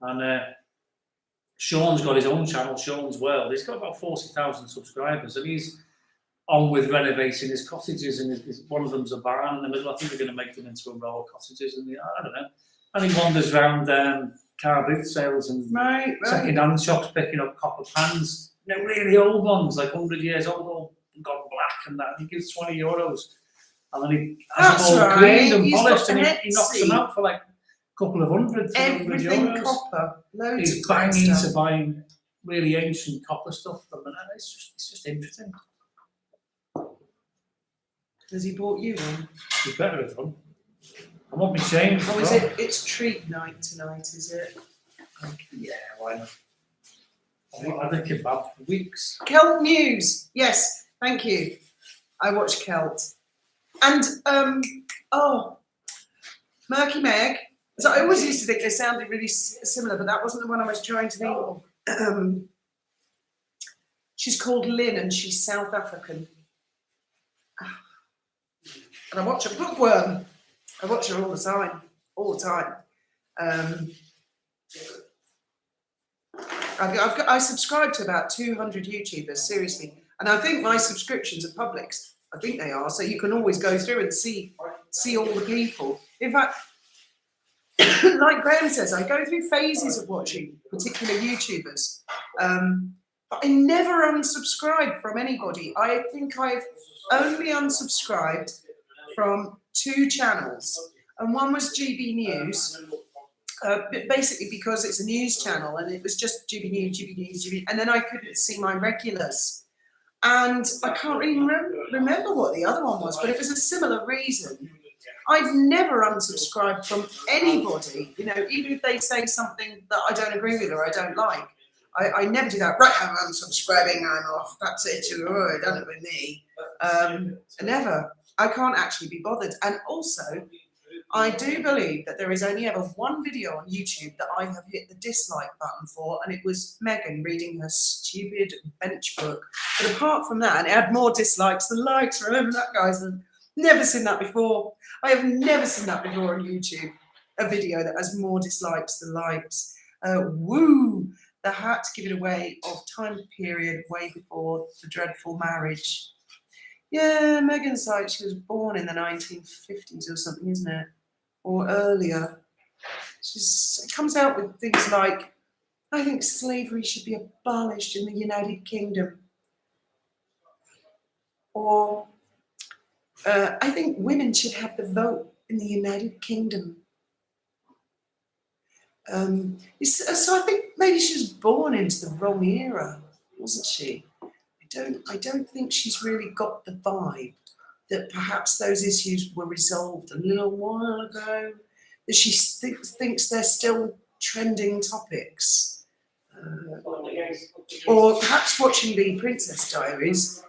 And Sean's got his own channel, Sean's World. He's got about 40,000 subscribers, and he's on with renovating his cottages, and one of them's a barn in the middle. I think they're going to make them into a row of cottages, and I don't know. And he wanders around car boot sales and second-hand shops picking up copper pans. Really old ones, like 100 years old, all gone black and that. And he gives €20. And then he has them all cleaned and polished, and he knocks them out for like a couple of hundred, everything €300. Copper. Loads He's of banging stuff. to buying really ancient copper stuff from them. It's just interesting. Has he bought you one? You better have done. I won't be ashamed. Oh, is it? It's treat night tonight, is it? Yeah, why not? I've had a kebab for weeks. Celt News. Yes, thank you. I watch Celt. And Murky Meg. So I always used to think they sounded really similar, but that wasn't the one I was trying to think of. She's called Lynn, and she's South African. And I watch a bookworm. I watch her all the time. I subscribe to about 200 YouTubers, seriously, and I think my subscriptions are public. I think they are, so you can always go through and see all the people. In fact, like Graham says, I go through phases of watching particular YouTubers, but I never unsubscribe from anybody. I think I've only unsubscribed from 2 channels, and one was GB News. Basically because it's a news channel and it was just GB News, and then I couldn't see my regulars. And I can't really remember what the other one was, but it was a similar reason. I've never unsubscribed from anybody, you know, even if they say something that I don't agree with or I don't like. I never do that. Right, I'm unsubscribing, I'm off, that's it, done it with me. Never. I can't actually be bothered. And also, I do believe that there is only ever one video on YouTube that I have hit the dislike button for, and it was Megan reading her stupid bench book. But apart from that, and it had more dislikes than likes. Remember that, guys? I've never seen that before. I have never seen that before on YouTube. A video that has more dislikes than likes. Woo! The hat given away of time period way before the dreadful marriage. Yeah, Megan's like she was born in the 1950s or something, isn't it? Or earlier. She comes out with things like, I think slavery should be abolished in the United Kingdom. Or, I think women should have the vote in the United Kingdom. So I think maybe she was born into the wrong era, wasn't she? I don't think she's really got the vibe that perhaps those issues were resolved a little while ago, that she thinks they're still trending topics. Or perhaps watching the Princess Diaries,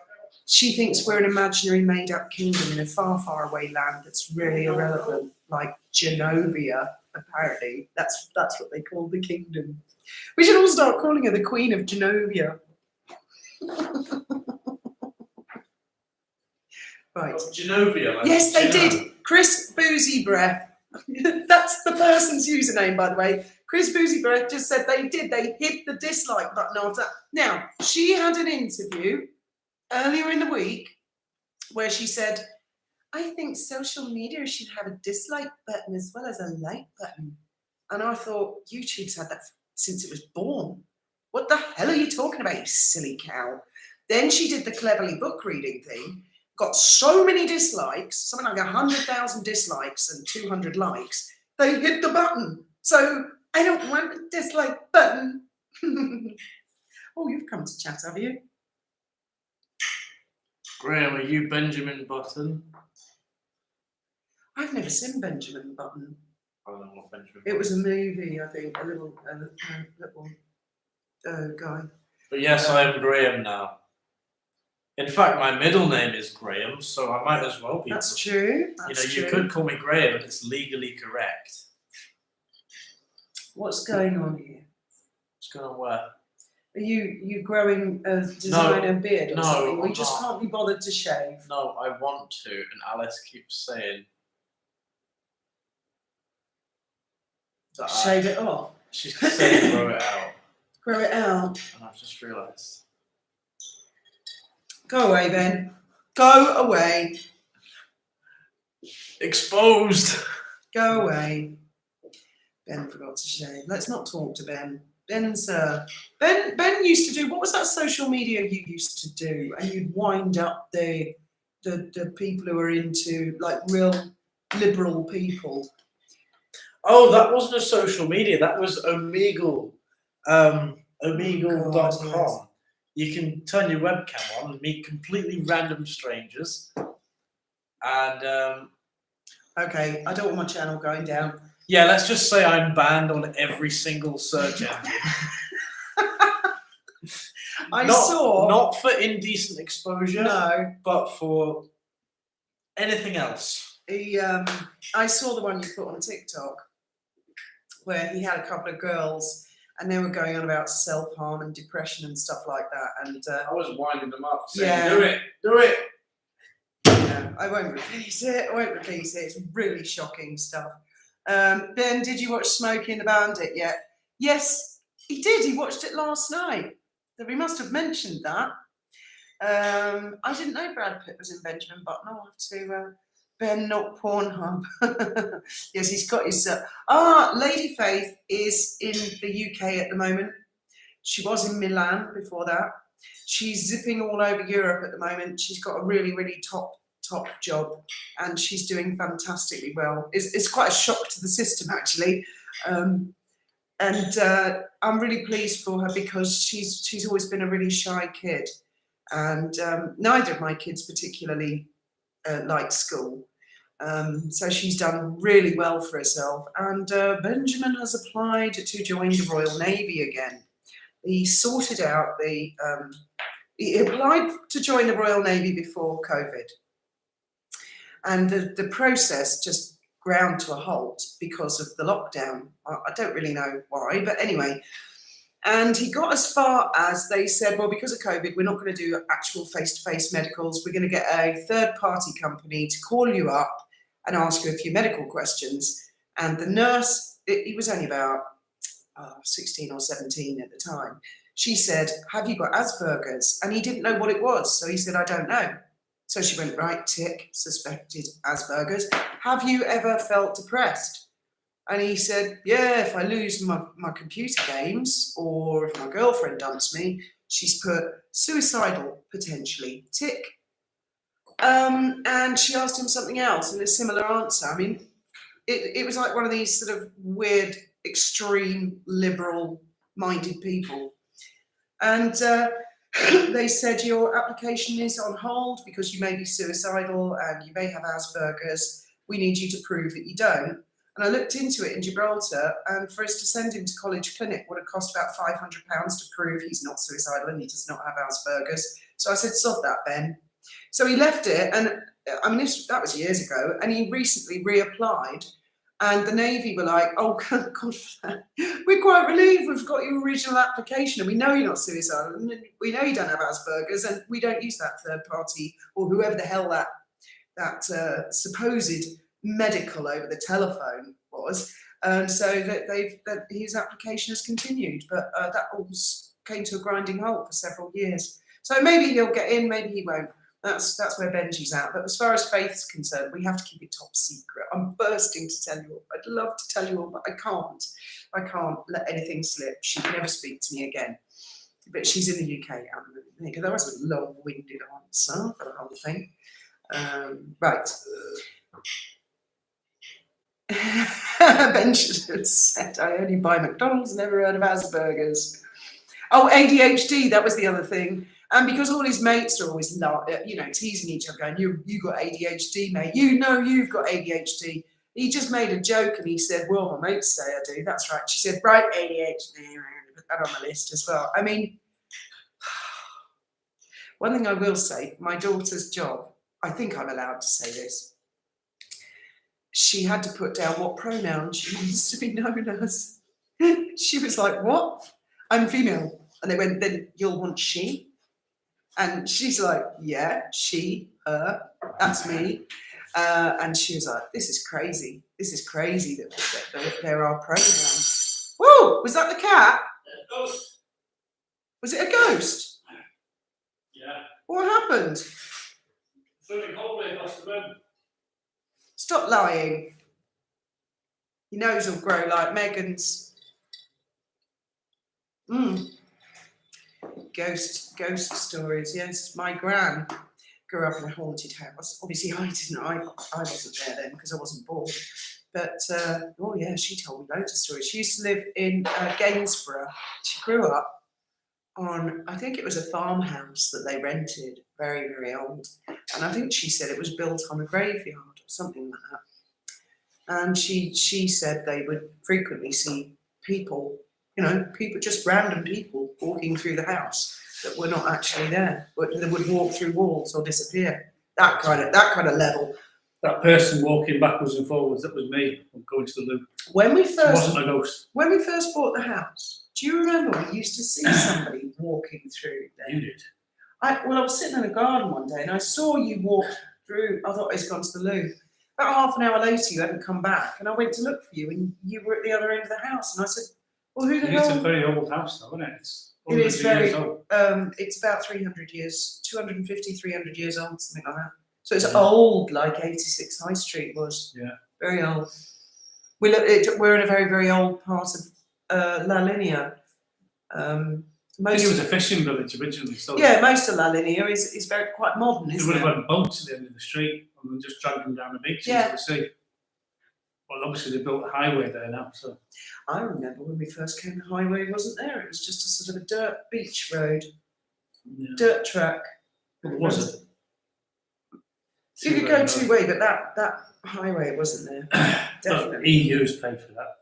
she thinks we're an imaginary made-up kingdom in a far, far away land that's really irrelevant, like Genovia, apparently. That's what they call the kingdom. We should all start calling her the Queen of Genovia. Right. Genovia. Like yes, they did. Chris Boozy Breath. That's the person's username, by the way. Chris Boozy Breath just said they did. They hit the dislike button after that. Now, she had an interview earlier in the week where she said, I think social media should have a dislike button as well as a like button. And I thought, YouTube's had that since it was born. What the hell are you talking about, you silly cow? Then she did the cleverly book reading thing, got so many dislikes, something like 100,000 dislikes and 200 likes, they hit the button. So I don't want a dislike button. Oh, you've come to chat, have you? Graham, are you Benjamin Button? I've never seen Benjamin Button. I don't know what Benjamin It was a movie, I think, a little guy. But yes, I am Graham now. In fact, my middle name is Graham, so I might as well be. That's true. You could call me Graham, and it's legally correct. What's going on here? What's going on where? Are you growing a designer beard or something? We just can't be bothered to shave. No, I want to, and Alice keeps saying that Shave it off. She's saying grow it out. Grow it out. And I've just realised. Go away, Ben. Go away. Exposed. Go away. Ben forgot to shave. Let's not talk to Ben. Ben used to do, what was that social media you used to do? And you'd wind up the people who are into like real liberal people. Oh, that wasn't a social media. That was Omegle. Omegle.com. Yes. You can turn your webcam on and meet completely random strangers. And Okay, I don't want my channel going down. yeah, let's just say I'm banned on every single search engine. Not for indecent exposure, No. but for anything else. I saw the one you put on TikTok where he had a couple of girls and they were going on about self-harm and depression and stuff like that. And I was winding them up saying, Yeah. do it. yeah, No, I won't repeat it. I won't repeat it. It's really shocking stuff. Ben, did you watch Smokey and the Bandit yet? Yes, he did. He watched it last night. So we must have mentioned that. I didn't know Brad Pitt was in Benjamin Button. I'll have to. Ben, not Pornhub. Yes, he's got his. Lady Faith is in the UK at the moment. She was in Milan before that. She's zipping all over Europe at the moment. She's got a really, really top job, and she's doing fantastically well. It's quite a shock to the system, actually. And I'm really pleased for her because she's always been a really shy kid, and neither of my kids particularly liked school. So she's done really well for herself. And Benjamin has applied to join the Royal Navy again. He sorted out he applied to join the Royal Navy before COVID. And the process just ground to a halt because of the lockdown. I don't really know why, but anyway. And he got as far as they said, well, because of COVID, we're not going to do actual face-to-face medicals. We're going to get a third-party company to call you up and ask you a few medical questions. And the nurse, he was only about 16 or 17 at the time. She said, have you got Asperger's? And he didn't know what it was. So he said, I don't know. So she went, right, tick, suspected Asperger's. Have you ever felt depressed? And he said, yeah, if I lose my computer games or if my girlfriend dumps me, she's put suicidal, potentially, tick. And she asked him something else and a similar answer. I mean, it was like one of these sort of weird, extreme, liberal-minded people. And they said, your application is on hold because you may be suicidal and you may have Asperger's. We need you to prove that you don't. And I looked into it in Gibraltar, and for us to send him to College Clinic would have cost about £500 to prove he's not suicidal and he does not have Asperger's. So I said, sod that, Ben. So he left it, and I mean, that was years ago, and he recently reapplied, and the Navy were like, oh, God, we're quite relieved we've got your original application, and we know you're not suicidal, and we know you don't have Asperger's, and we don't use that third party, or whoever the hell that supposed medical over the telephone was. So that his application has continued, but that all came to a grinding halt for several years. So maybe he'll get in, maybe he won't. That's where Benji's at. But as far as Faith's concerned, we have to keep it top secret. I'm bursting to tell you all. I'd love to tell you all, but I can't. I can't let anything slip. She'd never speak to me again. But she's in the UK. Because that was a long-winded answer for the whole thing. Right. Ben should have said, I only buy McDonald's, never heard of Asperger's. Oh, ADHD, that was the other thing. And because all his mates are always, teasing each other, going, you got ADHD, mate. You know you've got ADHD. He just made a joke and he said, well, my mates say I do. That's right. She said, right, ADHD. Put that on my list as well. I mean, one thing I will say, my daughter's job, I think I'm allowed to say this. She had to put down what pronoun she wants to be known as. She was like, what? I'm female. And they went, then you'll want she? And she's like, yeah, she, her, that's me. And she was like, this is crazy. This is crazy that there are pronouns. Whoa, was that the cat? Ghost. Was it a ghost? Yeah. What happened? Floating hallway across the room. Stop lying. Your nose will grow like Megan's. Ghost stories. Yes, my gran grew up in a haunted house. Obviously, I didn't. I wasn't there then because I wasn't born. But oh yeah, she told me loads of stories. She used to live in Gainsborough. She grew up on, I think it was a farmhouse that they rented, very, very old. And I think she said it was built on a graveyard or something like that. And she said they would frequently see people, people, just random people walking through the house that were not actually there, but they would walk through walls or disappear. That kind of level. That person walking backwards and forwards, that was me. I'm going to the loo. It wasn't a ghost. When we first bought the house, do you remember we used to see somebody walking through there? You did. I was sitting in a garden one day and I saw you walk Drew, I thought he's gone to the loo. About half an hour later, you hadn't come back, and I went to look for you, and you were at the other end of the house. And I said, well, who the It's a hell? very old house, though, isn't it? It is 100 years very, old. it's about 300 years, 250, 300 years old, something like that. So it's Yeah. old, like 86 High Street was. Yeah. Very old. We're in a very, very old part of La Linea. I think it was a fishing village originally. So Yeah, most of La Linea is very quite modern, they isn't would it? have had boats at the end of the street and then just dragged them down the beach Yeah. into the sea. Well, obviously they built a highway there now, so I remember when we first came, the highway wasn't there. It was just a sort of a dirt beach road, yeah. dirt track. It wasn't. You could go two-way, but that highway wasn't there. Definitely. EU's paid for that.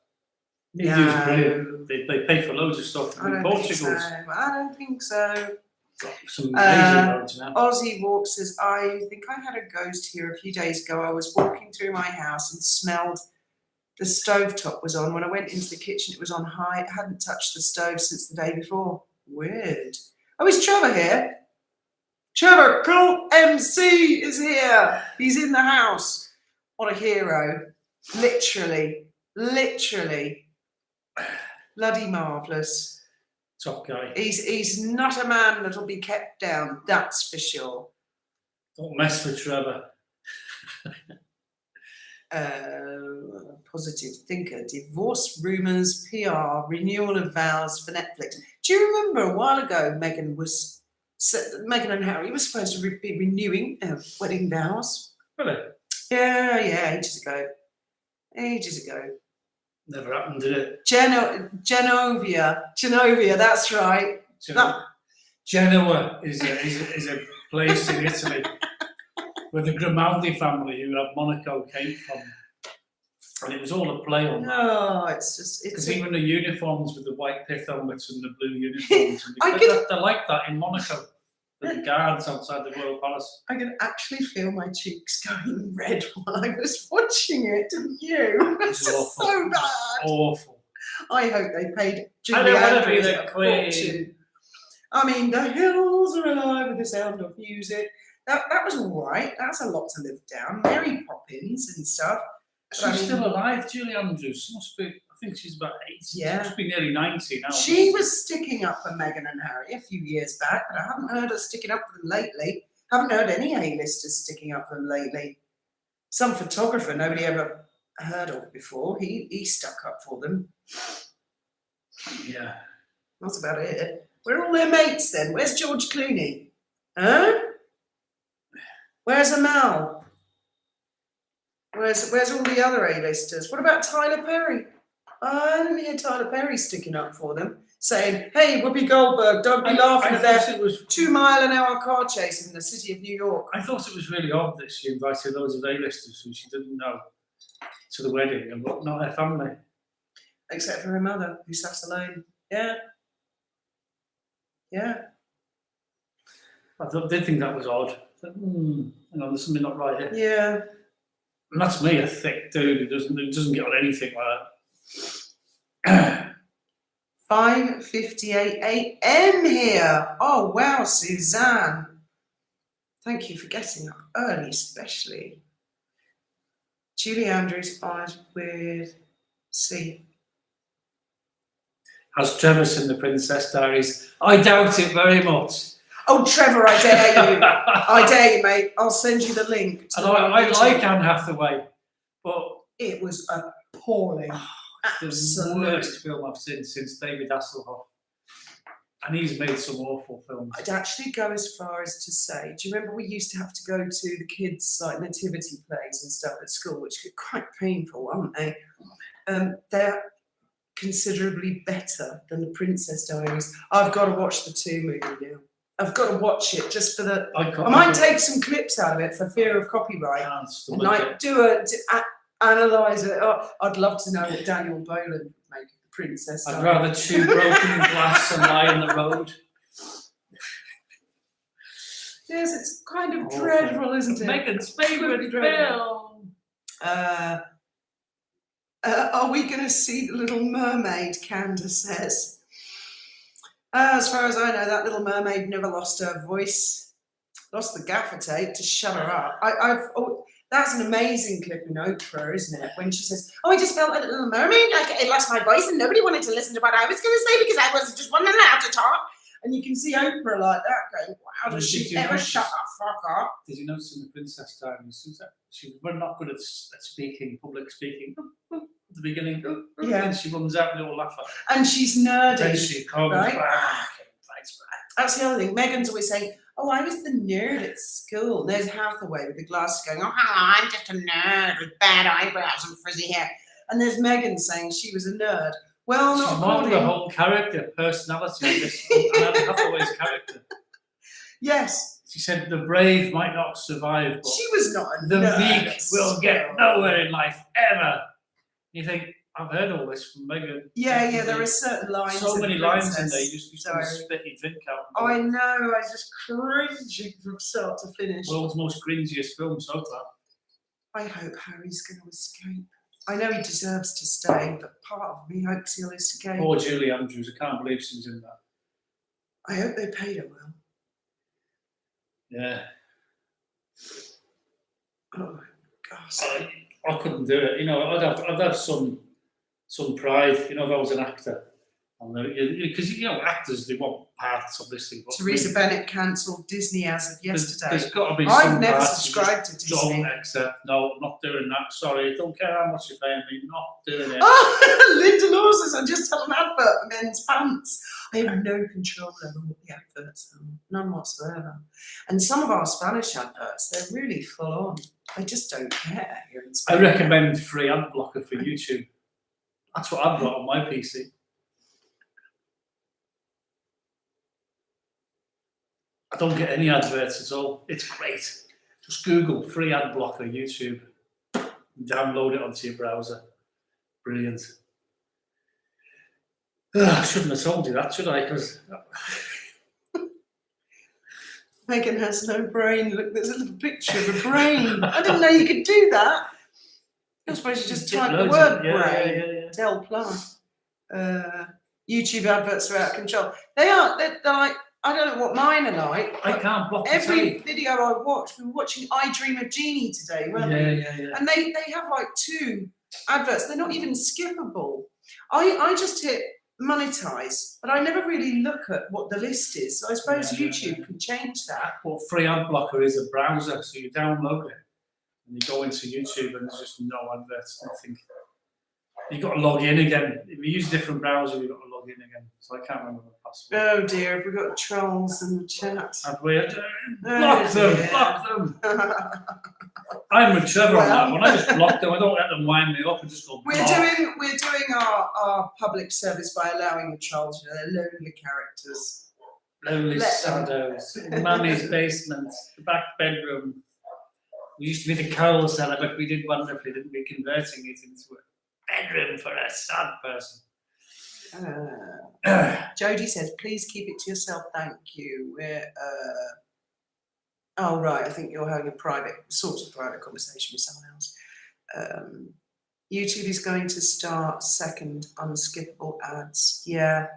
EU's brilliant. They pay for loads of stuff. I don't Portugal's think so. I don't think so. got some amazing roads now. Aussie Walk says, I think I had a ghost here a few days ago. I was walking through my house and smelled the stovetop was on. When I went into the kitchen, it was on high. It hadn't touched the stove since the day before. Weird. Oh, is Trevor here? Trevor, cool MC is here. He's in the house. What a hero. Literally. Bloody marvellous. Top guy. He's not a man that'll be kept down, that's for sure. Don't mess with Trevor. Positive thinker, divorce rumours, PR, renewal of vows for Netflix. Do you remember a while ago Meghan and Harry were supposed to be renewing their wedding vows? Really? Yeah, ages ago. Never happened, did it? Genovia, that's right. Genoa is a place in Italy where the Grimaldi family, who have Monaco, came from. And it was all a play on that. No, it's Because even the uniforms with the white pith helmets and the blue uniforms, they're like that in Monaco. The guards outside the Royal Palace. I could actually feel my cheeks going red while I was watching it, didn't you? It's just so bad. Awful. I hope they paid I Julie don't want to be Andrews the a queen. fortune. I mean, the hills are alive with the sound of music. That was all right. That's a lot to live down. Mary Poppins and stuff. She's still alive, Julie Andrews. Must be. I think she's about 80. Yeah. She must be nearly 90 now. She was sticking up for Meghan and Harry a few years back, but I haven't heard her sticking up for them lately. Haven't heard any A-listers sticking up for them lately. Some photographer nobody ever heard of before, he stuck up for them. Yeah. That's about it. Where are all their mates then? Where's George Clooney? Huh? Where's Amal? Where's all the other A-listers? What about Tyler Perry? I didn't hear Tyler Perry sticking up for them, saying, hey, Whoopi Goldberg, don't be laughing at their 2 mile an hour car chase in the city of New York. I thought it was really odd that she invited loads of A-listers who she didn't know to the wedding, and not her family. Except for her mother, who sat alone. Yeah. I did think that was odd. I thought, hang on, there's something not right here. Yeah. And that's me, a thick dude who doesn't get on anything like that. 5:58 a.m. here. Oh wow, Suzanne. Thank you for getting up early, especially. Julie Andrews eyes with C. Has Trevor seen the Princess Diaries? I doubt it very much. Oh, Trevor, I dare you. I dare you, mate. I'll send you the link. And I like Anne Hathaway, but it was appalling. the worst film I've seen since David Hasselhoff. And he's made some awful films. I'd actually go as far as to say, do you remember we used to have to go to the kids' like nativity plays and stuff at school, which were quite painful, weren't they? They're considerably better than the Princess Diaries. I've got to watch the 2 movie now. I've got to watch it just for the. I might take some clips out of it for fear of copyright, and like analyze it. Oh, I'd love to know what Daniel Boland would make of the Princess. I'd rather chew broken glass and lie on the road. Yes, it's kind of dreadful, isn't it? Megan's favourite film. Are we going to see The Little Mermaid? Candace says. As far as I know, that Little Mermaid never lost her voice. lost the gaffer tape to shut her up. That's an amazing clip in Oprah, isn't it? When she says, "Oh, I just felt like a little mermaid. Like I lost my voice, and nobody wanted to listen to what I was going to say because I was just wasn't allowed to talk." And you can see Oprah like that going, "Wow, does she ever shut the fuck up?" Did you notice in the Princess Diaries, she was not good at speaking, public speaking. At the beginning, Yeah. and she runs out and they all laugh at her. And she's nerdy. Then she comes right? back. That's the other thing. Megan's always saying, "Oh, I was the nerd at school." And there's Hathaway with the glasses going, "Oh, I'm just a nerd with bad eyebrows and frizzy hair." And there's Megan saying she was a nerd. Well, She's not modeled the according. whole character, personality of this Anne Hathaway's character. Yes, She said the brave might not survive, but she was not a the nerd meek at will school. get nowhere in life ever. You think, I've heard all this from Megan. Yeah, there are certain lines. so in many the lines in Princess there, you just want to Diary. spit your drink out. I know, I was just cringing from start to finish. World's most cringiest film so far. I hope Harry's going to escape. I know he deserves to stay, but part of me hopes he'll escape. Poor Julie Andrews, I can't believe she's in that. I hope they paid her well. Yeah. Oh, gosh. I couldn't do it. You know, I'd have some pride, you know, if I was an actor. Because, you know, actors, they want parts, obviously. But Teresa Bennett cancelled Disney as of yesterday. There's got to be I've some never parts you subscribed to just Disney. Don't accept. No, I'm not doing that. Sorry, don't care how much you're paying me. Not doing it. Oh, Linda Law says, "I just had an advert for men's pants. I have no control over what the adverts are. None whatsoever. And some of our Spanish adverts, they're really full on. They just don't care here in I Spain." recommend free ad blocker for YouTube. That's what I've got on my PC. I don't get any adverts at all. It's great. Just Google free ad blocker YouTube. Download it onto your browser. Brilliant. I shouldn't have told you that, should I? Because Megan has no brain. Look, there's a little picture of a brain. I didn't know you could do that. You're supposed to just type the word brain. Yeah. Del Plant. YouTube adverts are out of control. They're like, I don't know what mine are like. I can't block the Every tape. video I watched, we were watching I Dream of Jeannie today, weren't we? Yeah. And they have like 2 adverts. They're not even skippable. I just hit monetize, but I never really look at what the list is. So I suppose YouTube can change that. Well, free ad blocker is a browser, so you download it and you go into YouTube and there's just no adverts, nothing. You've got to log in again. If you use a different browser, you've got to log in again. So I can't remember the password. Oh dear, have we got trolls in the chat? Have we? Block them. I'm with Trevor on that one. I just block them. I don't let them wind me up and just go. We're doing our public service by allowing the trolls. You know, they're lonely characters. Lonely Let them. shadows. Mummy's basement, the back bedroom. We used to be the coal cellar, but we did wonderfully, didn't we? Converting it into a bedroom for a sad person. Jodie says, "Please keep it to yourself, thank you." We're oh right, I think you're having a private conversation with someone else. YouTube is going to start second unskippable ads. Yeah.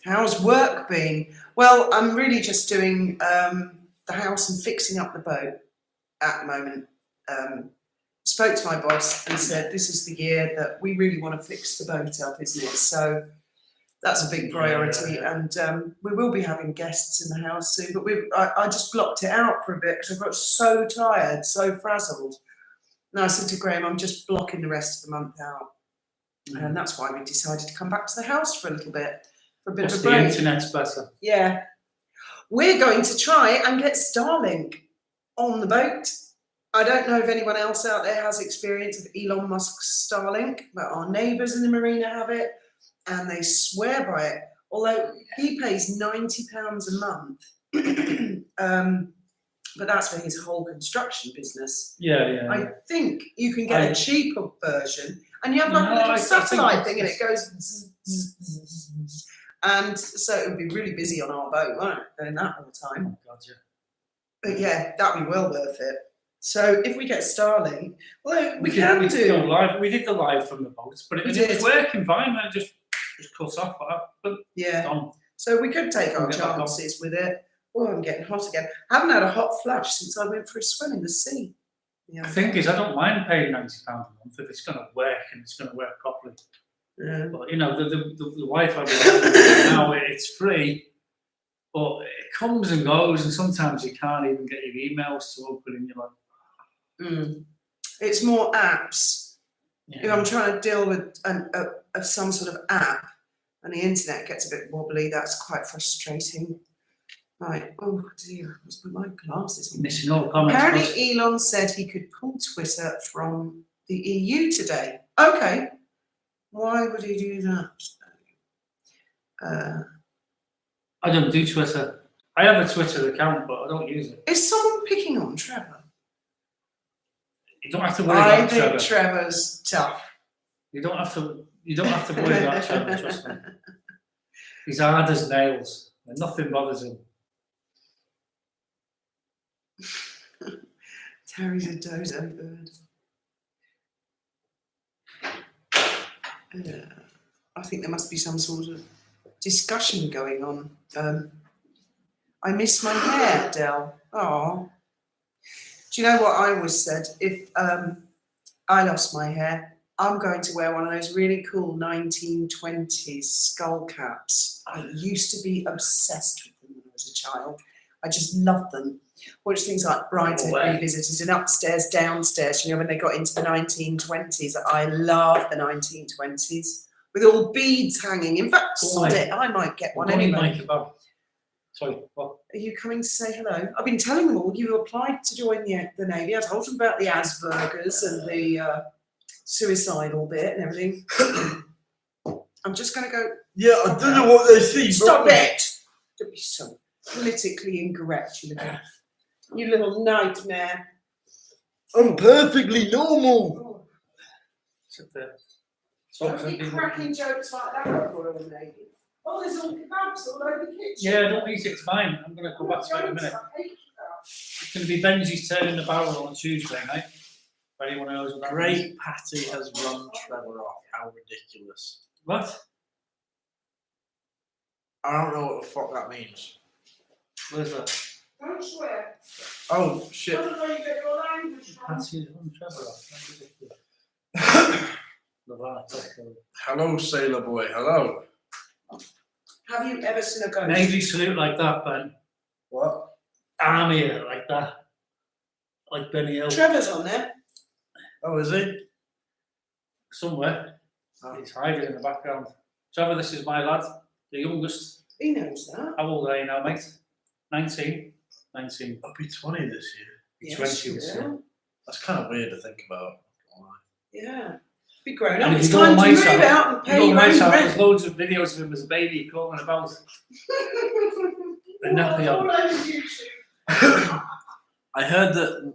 How's work been? Well, I'm really just doing the house and fixing up the boat at the moment. Spoke to my boss and said, this is the year that we really want to fix the boat up, isn't it? So that's a big priority. Yeah. And we will be having guests in the house soon, but I just blocked it out for a bit because I got so tired, so frazzled. And I said to Graham, I'm just blocking the rest of the month out. And that's why we decided to come back to the house for a little bit, for a bit of a The break. internet's better. Yeah. We're going to try and get Starlink on the boat. I don't know if anyone else out there has experience of Elon Musk's Starlink, but our neighbours in the marina have it, and they swear by it. Although he pays £90 a month, but that's for his whole construction business. Yeah. I think you can get a cheaper version, and you have like a little satellite thing, and it goes zzz, zzz, zzz, zzz. And so it would be really busy on our boat, won't it? Doing that all the time. Oh, God, yeah. But yeah, that'd be well worth it. So if we get Starlink, well, we did go live. We did the live from the boat, but it was working fine. It just cut off. But yeah. done. So we could take our Get back on. chances with it. Oh, I'm getting hot again. I haven't had a hot flush since I went for a swim in the sea. The thing is, I don't mind paying £90 a month if it's going to work and it's going to work properly. Yeah. But you know, the Wi-Fi now it's free, but it comes and goes, and sometimes you can't even get your emails to open, and you're like, It's more apps. yeah. If I'm trying to deal with some sort of app and the internet gets a bit wobbly, that's quite frustrating. Right. Oh dear, let's put my glasses on. Missing all comments. Apparently, Elon said he could pull Twitter from the EU today. Okay. Why would he do that? I don't do Twitter. I have a Twitter account, but I don't use it. Is someone picking on Trevor? You don't have to worry I about think Trevor. Trevor's tough. You don't have to worry about Trevor. Trust me. He's hard as nails, and nothing bothers him. Terry's a dozo bird. I think there must be some sort of discussion going on. I miss my hair, Del. Oh. Do you know what I always said? If I lost my hair, I'm going to wear one of those really cool 1920s skull caps. I used to be obsessed with them when I was a child. I just loved them. Watch things like Brideshead Revisited and Upstairs, Downstairs, you know, when they got into the 1920s. I love the 1920s with all beads hanging. In fact, sod it, I might get one anyway. Sorry, what? Are you coming to say hello? I've been telling them all you applied to join the Navy. I told them about the Asperger's and the suicidal bit and everything. I'm just going to go. Yeah, I don't know what they see. Stop it! Don't be so politically incorrect, you little nightmare. I'm perfectly normal. Sit there. Don't be cracking jokes like that about Royal Navy. Oh, there's all kebabs all over the kitchen. Yeah, don't eat it, it's fine. I'm going to go back to it in a minute. It's going to be Benji's turn in the barrel on Tuesday night. If anyone knows what that means. Great Patty has run Trevor off. How ridiculous. What? I don't know what the fuck that means. Where's that? Don't swear. Oh, I shit. don't know where you get your language from. Patty on Trevor off. That's ridiculous. Hello, sailor boy. Hello. Have you ever seen a ghost? Navy salute like that, Ben. What? Army like that. Like Benny Hill. Trevor's on there. Oh, is he? Somewhere. He's hiding in the background. Trevor, this is my lad. The youngest. He knows that. How old are you now, mate? 19. 19. I'll be 20 this year. He's 20 this year. That's kind of weird to think about. Yeah. Be grown up. And if It's you go on time to my move channel, out and pay you go on your my own channel, there's rent. loads of videos of him as a baby calling about. And now they All are. over YouTube. I heard that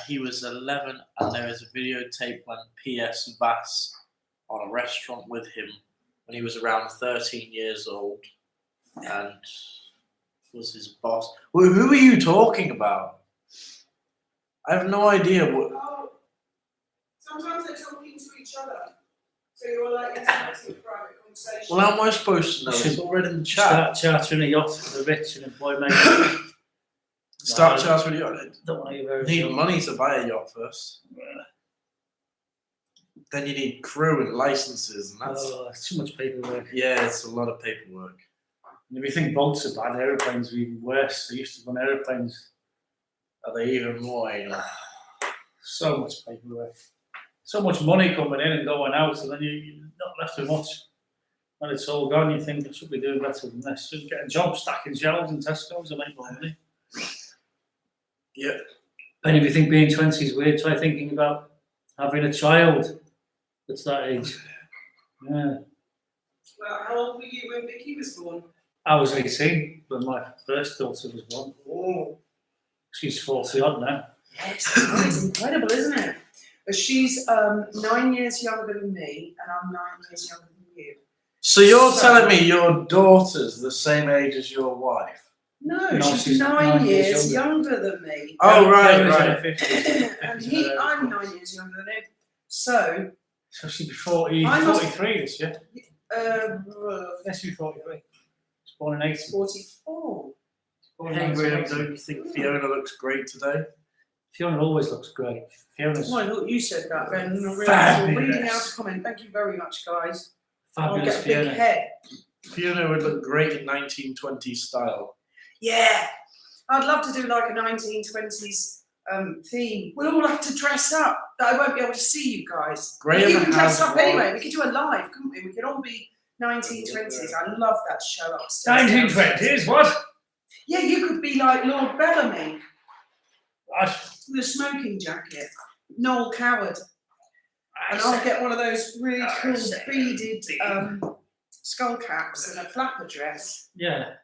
he was 11 and there is a videotape when P.S. Vass on a restaurant with him when he was around 13 years old and was his boss. Well, who are you talking about? I have no idea what. Oh, sometimes they're talking to each other. So you're like interacting with private conversation. Well, how am I supposed to know? It's all read in the chat. Start chartering a yacht for the rich and employment. Start charging with yacht. Don't want you very You need money to buy a yacht first. Then you need crew and licenses, and that's it's too much paperwork. yeah, it's a lot of paperwork. And if you think boats are bad, aeroplanes are even worse. They used to run aeroplanes. Are they even more? You know? So much paperwork. So much money coming in and going out, and then you're not left with much. When it's all gone, you think I should be doing better than this. Should get a job stacking shelves in Tesco's and make more money. Yeah. And if you think being 20 is weird, try thinking about having a child that's that age. Yeah. Well, how old were you when Vicky was born? I was 18 when my first daughter was born. Oh. She's 40 odd now. Yes, it's incredible, isn't it? But she's 9 years younger than me, and I'm 9 years younger than you. So you're telling me your daughter's the same age as your wife? No, No, she's she's 9 years younger than me. Oh, right, Sarah's in right. her 50s. And I'm 9 years younger than him. So, So she'd be 40, I must- 43 this year. Yes, she'd be 43. She's born in 80. 44. Hey Graham, don't you think Fiona looks great today? Fiona always looks great. Fiona's Well, I thought you said that, Ben. And I realised Fabulous. you're reading out a comment. Thank you very much, guys. I'll fabulous. get a big Fiona. head. Fiona would look great in 1920s style. Yeah. I'd love to do like a 1920s theme. We'll all have to dress up. I won't be able to see you guys. Graham You can dress has up one. anyway. We could do a live, couldn't we? We could all be 1920s. I love that show upstairs. 1920s, what? Yeah, you could be like Lord Bellamy, What? with a smoking jacket. Noel Coward. And I'll get one of those really cool beaded skull caps and a flapper dress. Yeah.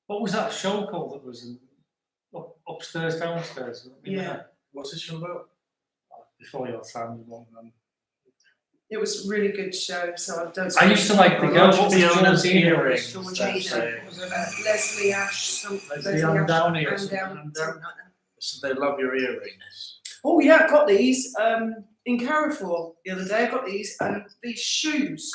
What was that show called that was upstairs, downstairs? Yeah. What's this show about? Before your time, you won't remember. It was a really good show, so I don't. I used to like the girl. What was Fiona's Georgina? earrings. Georgina. That's Leslie Ash, Leslie Ann Downey or Ann something. Downey, something like that. So they love your earrings. Oh yeah, I got these in Carrefour the other day. I got these and these shoes.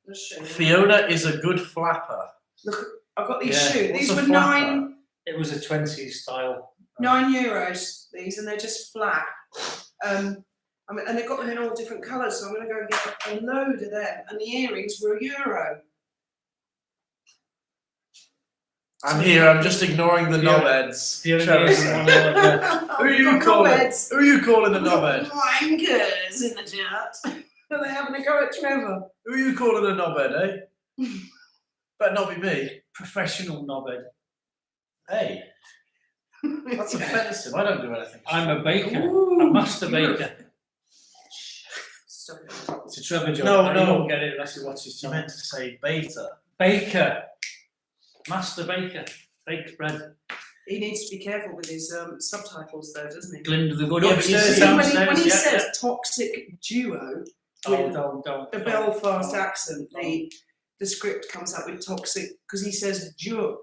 I'll show you. Fiona is a good flapper. Look, I've got these Yeah. shoes. What's These a were flapper? It was a 20s style. €9. These, and they're just flat. And they've got them in all different colours, so I'm going to go and get a load of them. And the earrings were €1. I'm here. I'm just ignoring the knobheads. Fiona Travis. is one of the- Who are you calling? Who are you calling a knobhead? Wankers in the chat. Are they having a go at Trevor? Who are you calling a knobhead, eh? Better not be me. professional knobhead. Hey, that's offensive. I don't do anything. I'm a baker, Ooh, a master you're a- baker. Stop it. It's a Trevor joke. No, but no. You won't get it unless you watch his You channel. meant to say beta. Baker. Master baker. Baked bread. He needs to be careful with his subtitles, though, doesn't he? Glinda the good. Yeah, but you Upstairs, see, When he downstairs. says toxic duo Oh, with don't. the Belfast accent, the script comes up with toxic because he says jug,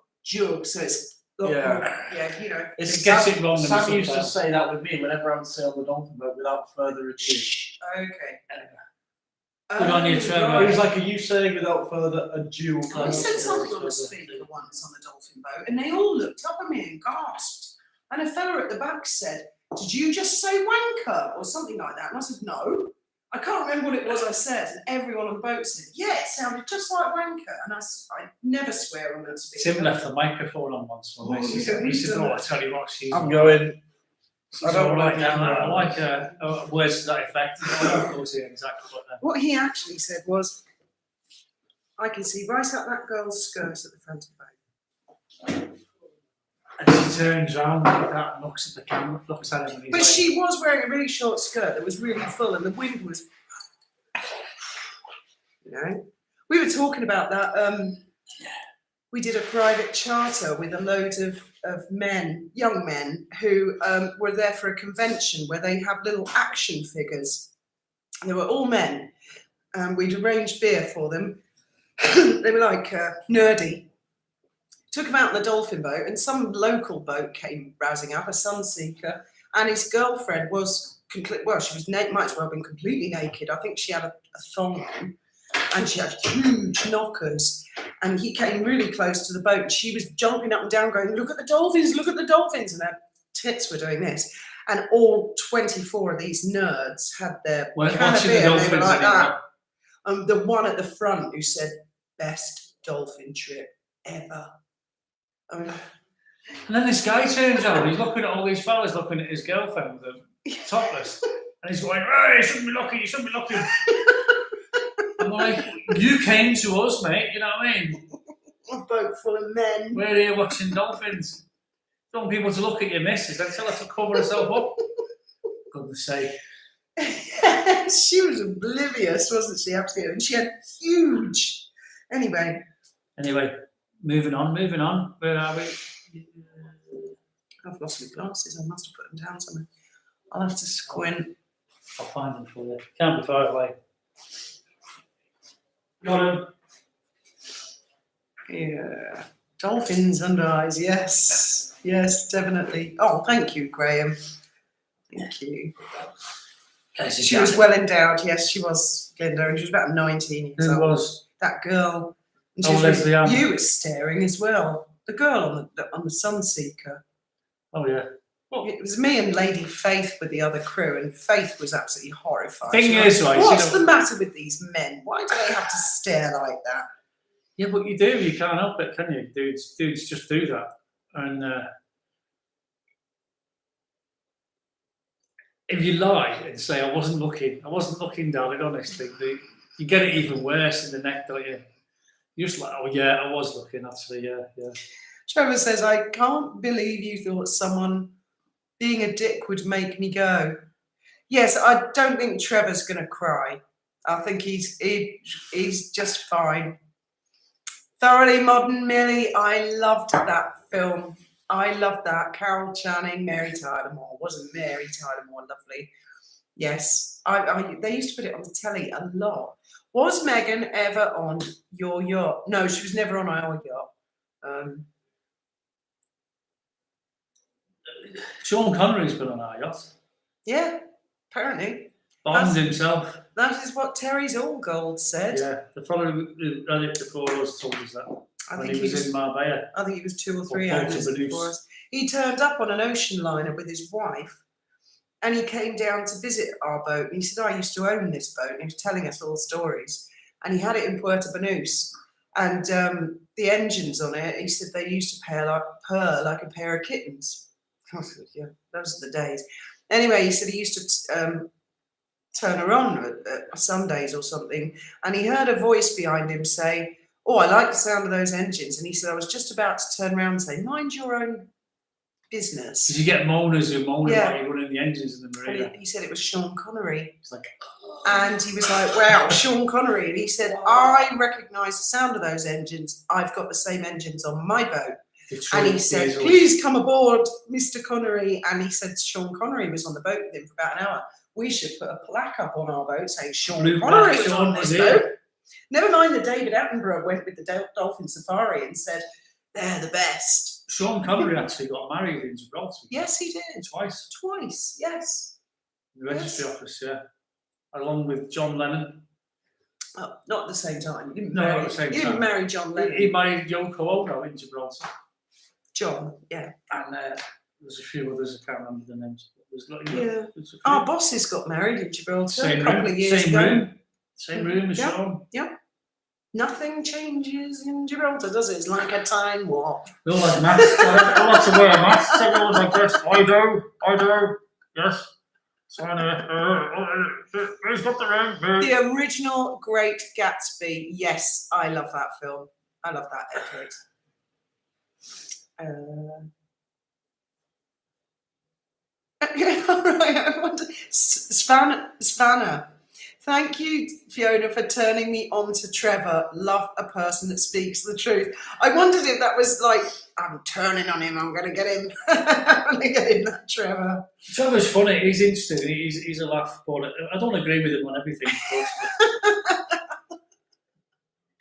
so it's Yeah. you know. It gets it wrong. in the Sam used to subtitles. say that with me whenever I would sail the dolphin boat without further ado. Okay. Good on you, Trevor. He was like, are you saying without further ado? I said something on a speaker once on the dolphin boat, and they all looked up at me and gasped. And a fella at the back said, "Did you just say wanker?" or something like that. And I said, "No." I can't remember what it was I said, and everyone on the boat said, "Yeah, it sounded just like wanker." And I never swear on that speaker. Tim left the microphone on once. Oh, He yeah, said, "Oh, I tell you what, she's I'm going. she's I don't all right like now. that. I like words to that effect." I don't know exactly what that. What he actually said was, "I can see right up that girl's skirt at the front of the boat." And she turns around like that and looks at the camera, looks at him, and he's But like, she was wearing a really short skirt that was really full, and the wind was, you know. We were talking about that. We did a private charter with a load of men, young men, who were there for a convention where they have little action figures. They were all men, and we'd arranged beer for them. They were like nerdy. Took him out in the dolphin boat, and some local boat came rousing up, a sunseeker, and his girlfriend was she was might as well have been completely naked. I think she had a thong on, and she had huge knockers. And he came really close to the boat, and she was jumping up and down, going, "Look at the dolphins! Look at the dolphins!" And her tits were doing this. And all 24 of these nerds had their Weren't can of watching the beer, and they were dolphins like anymore. that. The one at the front who said, "Best dolphin trip ever." I mean, And then this guy turns out, he's looking at all these fellas looking at his girlfriend with them topless. And he's going, "Hey, you shouldn't be looking, you shouldn't be looking." I'm like, you came to us, mate, you know what I mean? a boat full of men. We're here watching dolphins. Don't want people to look at your missus, then tell her to cover herself up. Goodness sake. She was oblivious, wasn't she? Absolutely. And she had huge. Anyway, moving on. Where are we? I've lost my glasses. I must have put them down somewhere. I'll have to squint. I'll find them for you. Can't be far away. Got him. Yeah. Dolphins under eyes. Yes. Yes, definitely. Oh, thank you, Graham. Thank you. She was well endowed. Yes, she was, Glinda, and she was about 19 years Who old. was? That girl. And Oh, she was Leslie Ann. you were staring as well. The girl on the Sunseeker. Oh yeah. Well, It was me and Lady Faith with the other crew, and Faith was absolutely horrified. Thing She is, went, right, what's you know- the matter with these men? Why do they have to stare like that? yeah, but you do. You can't help it, can you? Dudes just do that. And if you lie and say I wasn't looking, darling, honestly, you get it even worse in the neck, don't you? You're just like, oh yeah, I was looking, actually, yeah. Trevor says, I can't believe you thought someone being a dick would make me go. Yes, I don't think Trevor's going to cry. I think he's just fine. Thoroughly Modern Millie, I loved that film. I loved that. Carol Channing, Mary Tyler Moore. Wasn't Mary Tyler Moore lovely? Yes. They used to put it on the telly a lot. Was Megan ever on your yacht? No, she was never on our yacht. Sean Connery's been on our yacht. Yeah, apparently. Bond himself. That is what Terry's Allgold said. Yeah, the fellow who ran it before us told us that. I When think he was in Marbella. I think he was 2 or 3 Or owners Porto before Venus. us. He turned up on an ocean liner with his wife, and he came down to visit our boat. And he said, I used to own this boat. And he was telling us all stories. And he had it in Puerto Banús. And the engines on it, he said they used to purr like a pair of kittens. I said, yeah, those are the days. Anyway, he said he used to turn her on at Sundays or something. And he heard a voice behind him say, oh, I like the sound of those engines. And he said, I was just about to turn around and say, mind your own business. Did you get moaners who moan Yeah. about you running the engines in the And marina? he said it was Sean Connery. It's like, And he was like, wow, Sean Connery. And he said, I recognise the sound of those engines. I've got the same engines on my boat. Detroit And he said, diesels. please come aboard, Mr. Connery. And he said Sean Connery was on the boat with him for about an hour. We should put a plaque up on our boat saying Sean Blue Connery plaque, was Sean on this was here. boat. Never mind that David Attenborough went with the Dolphin Safari and said, they're the best. Sean Connery actually got married in Gibraltar. Yes, he did. Twice. Twice, yes. In the registry Yes. office, yeah. Along with John Lennon. Oh, not at the same time. You didn't No, marry, at the same you didn't time. marry John Lennon. He married Yoko Ono in Gibraltar. John, yeah. And there's a few others, I can't remember the names. There's not, Yeah. there's a few. Our bosses got married in Gibraltar Same a couple room, of years same ago. room. Same room as Yeah. Sean. Nothing changes in Gibraltar, does it? It's like a time warp. We all like masks. We all like to wear masks. Everyone's like this. I do. Yes. So who's got the ring? The original Great Gatsby. Yes, I love that film. I love that epic. All right. Savannah. Thank you, Fiona, for turning me on to Trevor. Love a person that speaks the truth. I wondered if that was like, I'm turning on him. I'm going to get him. I'm going to get him, that Trevor. Trevor's funny. He's interesting. He's a laugh. But I don't agree with him on everything, of course.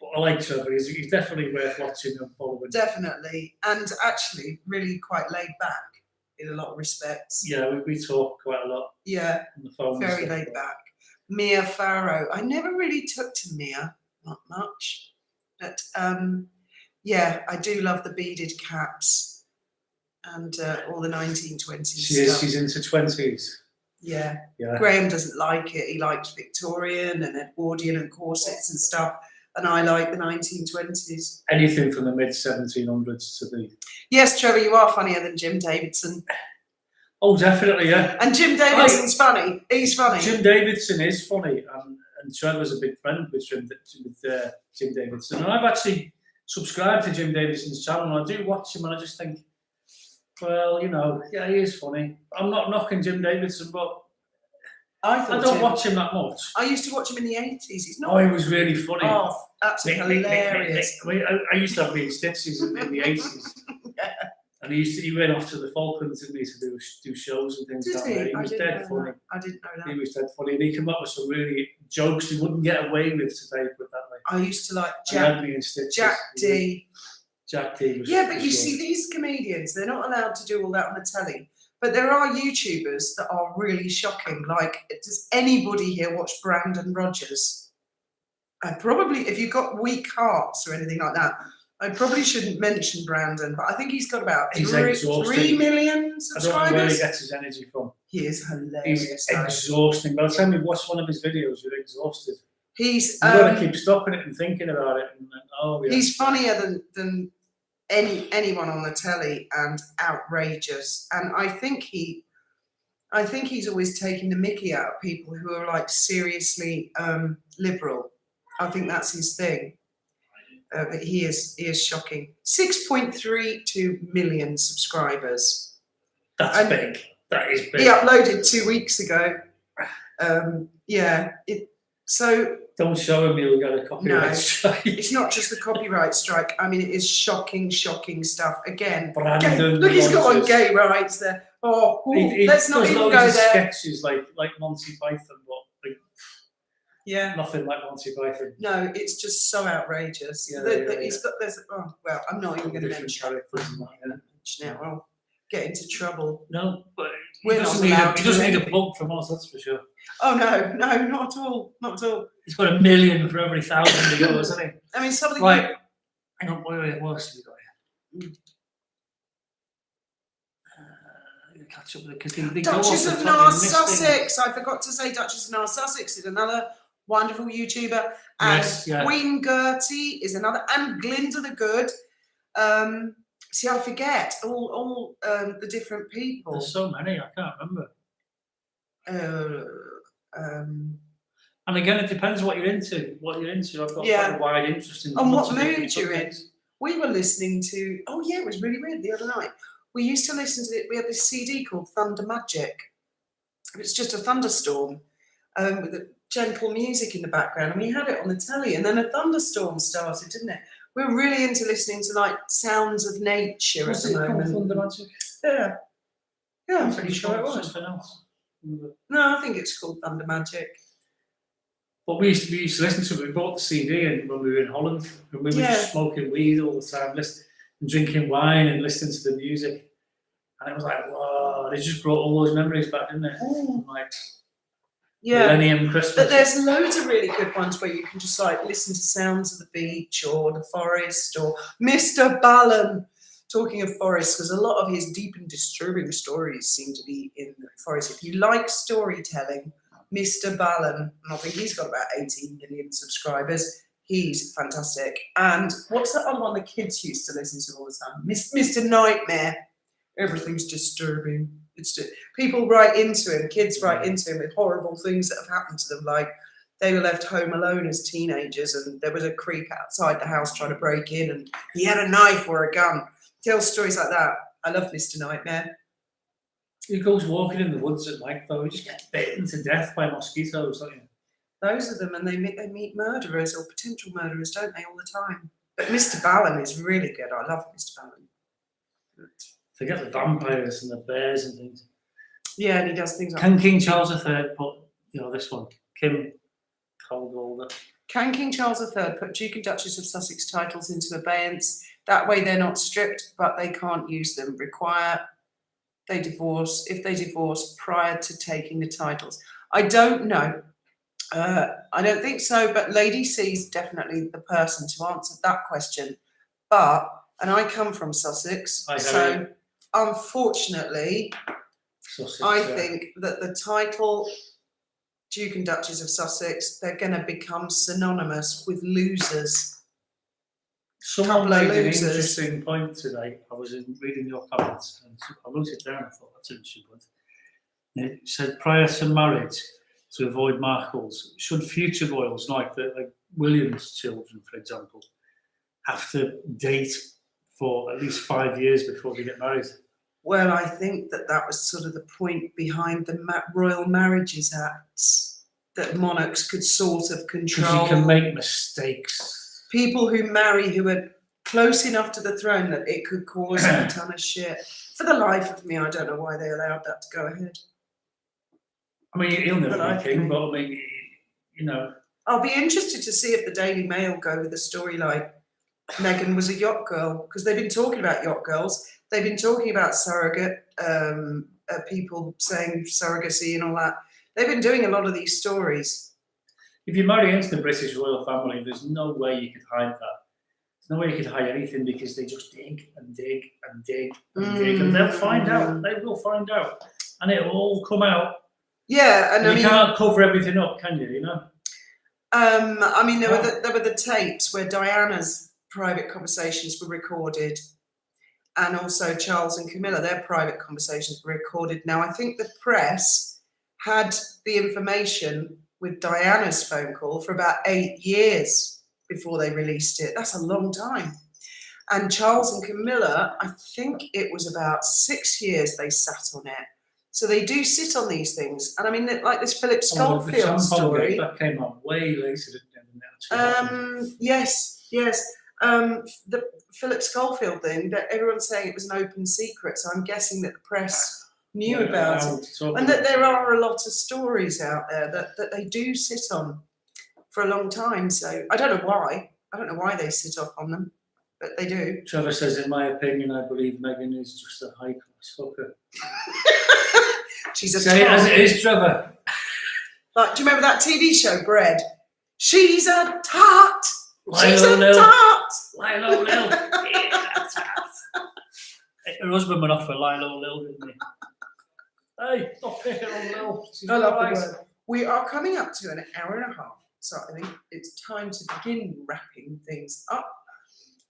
But I like Trevor. He's definitely worth watching and following. Definitely. And actually, really quite laid back in a lot of respects. Yeah, we talk quite a lot Yeah, on the phone. and very stuff. laid back. Mia Farrow. I never really took to Mia, not much. But yeah, I do love the beaded caps and all the 1920s stuff. She's into 20s. Yeah. Yeah. Graham doesn't like it. He likes Victorian and Edwardian and corsets and stuff. And I like the 1920s. Anything from the mid 1700s to the. Yes, Trevor, you are funnier than Jim Davidson. Oh, definitely, yeah. And Jim Davidson's funny. He's funny. Jim Davidson is funny, and Trevor's a big friend with Jim Davidson. And I've actually subscribed to Jim Davidson's channel, and I do watch him, and I just think, well, you know, yeah, he is funny. I'm not knocking Jim Davidson, but I don't watch him that much. I used to watch him in the 80s. He's not. Oh, he was really funny. Oh, absolutely hilarious. I used to have me in Stitches in the 80s. Yeah. And he went off to the Falklands, didn't he, to do shows and things Did down he? there. He I was didn't dead know funny. that. I didn't know that. He was dead funny, and he came up with some really jokes you wouldn't get away with today, put it that way. I used to like And had me in Stitches. Jack D. Jack D was. Yeah, but was you good. see, these comedians, they're not allowed to do all that on the telly. But there are YouTubers that are really shocking. Like, does anybody here watch Brandon Rogers? Probably, if you've got weak hearts or anything like that, I probably shouldn't mention Brandon, but I think he's got about He's 3 exhausting. million I don't know where he subscribers. gets his energy from. He is hilarious. He's though. exhausting. By the time you watch one of his videos, you're exhausted. He's You've got to keep stopping it and thinking about it. And oh, yeah. he's funnier than anyone on the telly, and outrageous. And I think he's always taking the mickey out of people who are like seriously liberal. I think that's his thing. But he is shocking. 6.32 million subscribers. That's big. That is big. He uploaded 2 weeks ago. So don't show him, you'll get a copyright strike. It's not just the copyright strike. I mean, it is shocking stuff. Again, Brandon look, he's got on gay rights there. Oh, let's not even go there. Sketches like Monty Python, but nothing like Monty Python. No, it's just so outrageous. He's got this. Oh well, I'm not even going to mention it. I'll get into trouble. No, but he doesn't need a plug from us, that's for sure. Oh no, not at all, not at all. He's got 1 million for every 1,000 he goes, hasn't he? I mean, something right. Hang on, wait, what else have we got here? Catch up with it because Duchess of North Sussex. I forgot to say Duchess of North Sussex is another wonderful YouTuber, and Queen Gertie is another, and Glinda the Good. See, I forget all the different people. There's so many, I can't remember. And again, it depends what you're into. I've got quite a wide interest in. And what mood you're in. We were listening to. Oh yeah, it was really weird the other night. We used to listen to it. We had this CD called Thunder Magic. It's just a thunderstorm with the gentle music in the background, and we had it on the telly. And then a thunderstorm started, didn't it? We were really into listening to like sounds of nature at the moment. Thunder Magic? Yeah, I'm pretty sure it was. Something else. No, I think it's called Thunder Magic. But we used to listen to it. We bought the CD and when we were in Holland, and we were just smoking weed all the time, and drinking wine and listening to the music. And it was like, whoa, it just brought all those memories back, didn't it? Like, Millennium Christmas. But there's loads of really good ones where you can just like listen to sounds of the beach or the forest or Mr. Ballon. Talking of forest, because a lot of his deep and disturbing stories seem to be in the forest. If you like storytelling, Mr. Ballon, and I think he's got about 18 million subscribers. He's fantastic. And what's that other one the kids used to listen to all the time? Mr. Nightmare. Everything's disturbing. People write into him, kids write into him with horrible things that have happened to them, like they were left home alone as teenagers and there was a creep outside the house trying to break in and he had a knife or a gun. Tell stories like that. I love Mr. Nightmare. He goes walking in the woods at night though, he just gets bitten to death by mosquitoes, don't you? Those are them, and they meet murderers or potential murderers, don't they, all the time? But Mr. Ballon is really good. I love Mr. Ballon. Forget the vampires and the bears and things. Yeah, and he does things like Can King Charles III put, this one, Kim Coldwalder. Can King Charles III put Duke and Duchess of Sussex titles into abeyance? That way they're not stripped, but they can't use them. If they divorce prior to taking the titles. I don't know. I don't think so, but Lady C's definitely the person to answer that question. And I come from Sussex, so unfortunately, I think that the title Duke and Duchess of Sussex, they're going to become synonymous with losers. Someone made an interesting point today. I was reading your comments and I wrote it down. I thought that's an interesting point. It said prior to marriage, to avoid markles, should future royals, like William's children, for example, have to date for at least 5 years before they get married? Well, I think that was sort of the point behind the Royal Marriages Acts, that monarchs could sort of control. Because you can make mistakes. People who marry who are close enough to the throne that it could cause a ton of shit. For the life of me, I don't know why they allowed that to go ahead. I mean, he'll never be king, but I mean, I'll be interested to see if the Daily Mail go with a story like Meghan was a yacht girl, because they've been talking about yacht girls. They've been talking about surrogate people saying surrogacy and all that. They've been doing a lot of these stories. If you marry into the British royal family, there's no way you could hide that. no way you could hide anything because they just dig and dig and dig and dig, and they'll find out. They will find out, and it'll all come out. Yeah, and You can't cover everything up, can you? You know. I mean, there were the tapes where Diana's private conversations were recorded, and also Charles and Camilla, their private conversations were recorded. Now, I think the press had the information with Diana's phone call for about 8 years before they released it. That's a long time. And Charles and Camilla, I think it was about 6 years they sat on it. So they do sit on these things. And I mean, like this Philip Schofield story. That came on way later, didn't it? Yes. The Philip Schofield thing, that everyone's saying it was an open secret. So I'm guessing that the press knew about it. And that there are a lot of stories out there that they do sit on for a long time. So I don't know why. I don't know why they sit off on them, but they do. Trevor says, in my opinion, I believe Meghan is just a high-class hooker. She's a Say it as it is, Trevor. Like, do you remember that TV show, Bread? She's a tart. She's Lilo a Lil. tart. Lilo Lil. Her husband went off for Lilo Lil, didn't he? Hey, stop picking on Lil. She's I love the nice. word. We are coming up to an hour and a half, so I think it's time to begin wrapping things up.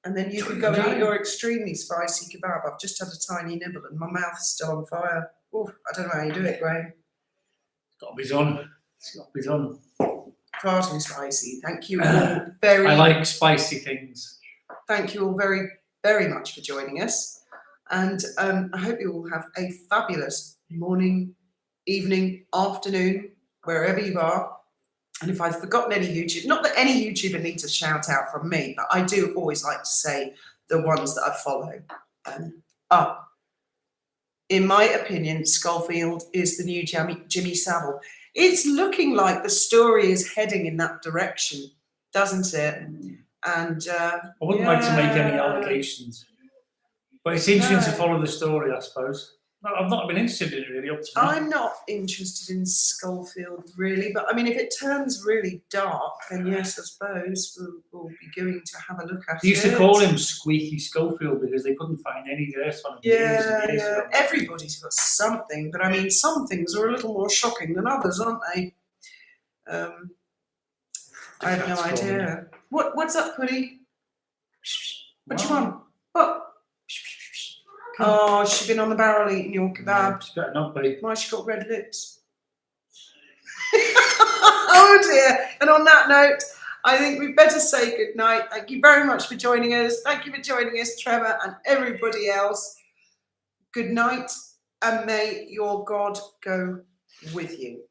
And then you can go and eat your extremely spicy kebab. I've just had a tiny nibble and my mouth's still on fire. Oh, I don't know how you do it, Graham. It's got to be done. It's got to be done. Far too spicy. Thank you all very I like spicy things. Thank you all very, very much for joining us. And I hope you all have a fabulous morning, evening, afternoon, wherever you are. And if I've forgotten any YouTube, not that any YouTuber needs a shout out from me, but I do always like to say the ones that I follow. In my opinion, Schofield is the new Jimmy Savile. It's looking like the story is heading in that direction, doesn't it? And I wouldn't like to make any allegations, but it's interesting to follow the story, I suppose. No, I've not been interested in it really up to now. I'm not interested in Schofield really, but I mean, if it turns really dark, then yes, I suppose we'll be going to have a look at it. They used to call him Squeaky Schofield because they couldn't find any dirt on him. Years and years ago. Everybody's got something, but I mean, some things are a little more shocking than others, aren't they? I have no idea. What's up, Putty? What do you want? What? Oh, she's been on the barrel eating your kebab. She's better not be. Why she got red lips? Oh dear. And on that note, I think we better say good night. Thank you very much for joining us. Thank you for joining us, Trevor, and everybody else. Good night, and may your God go with you.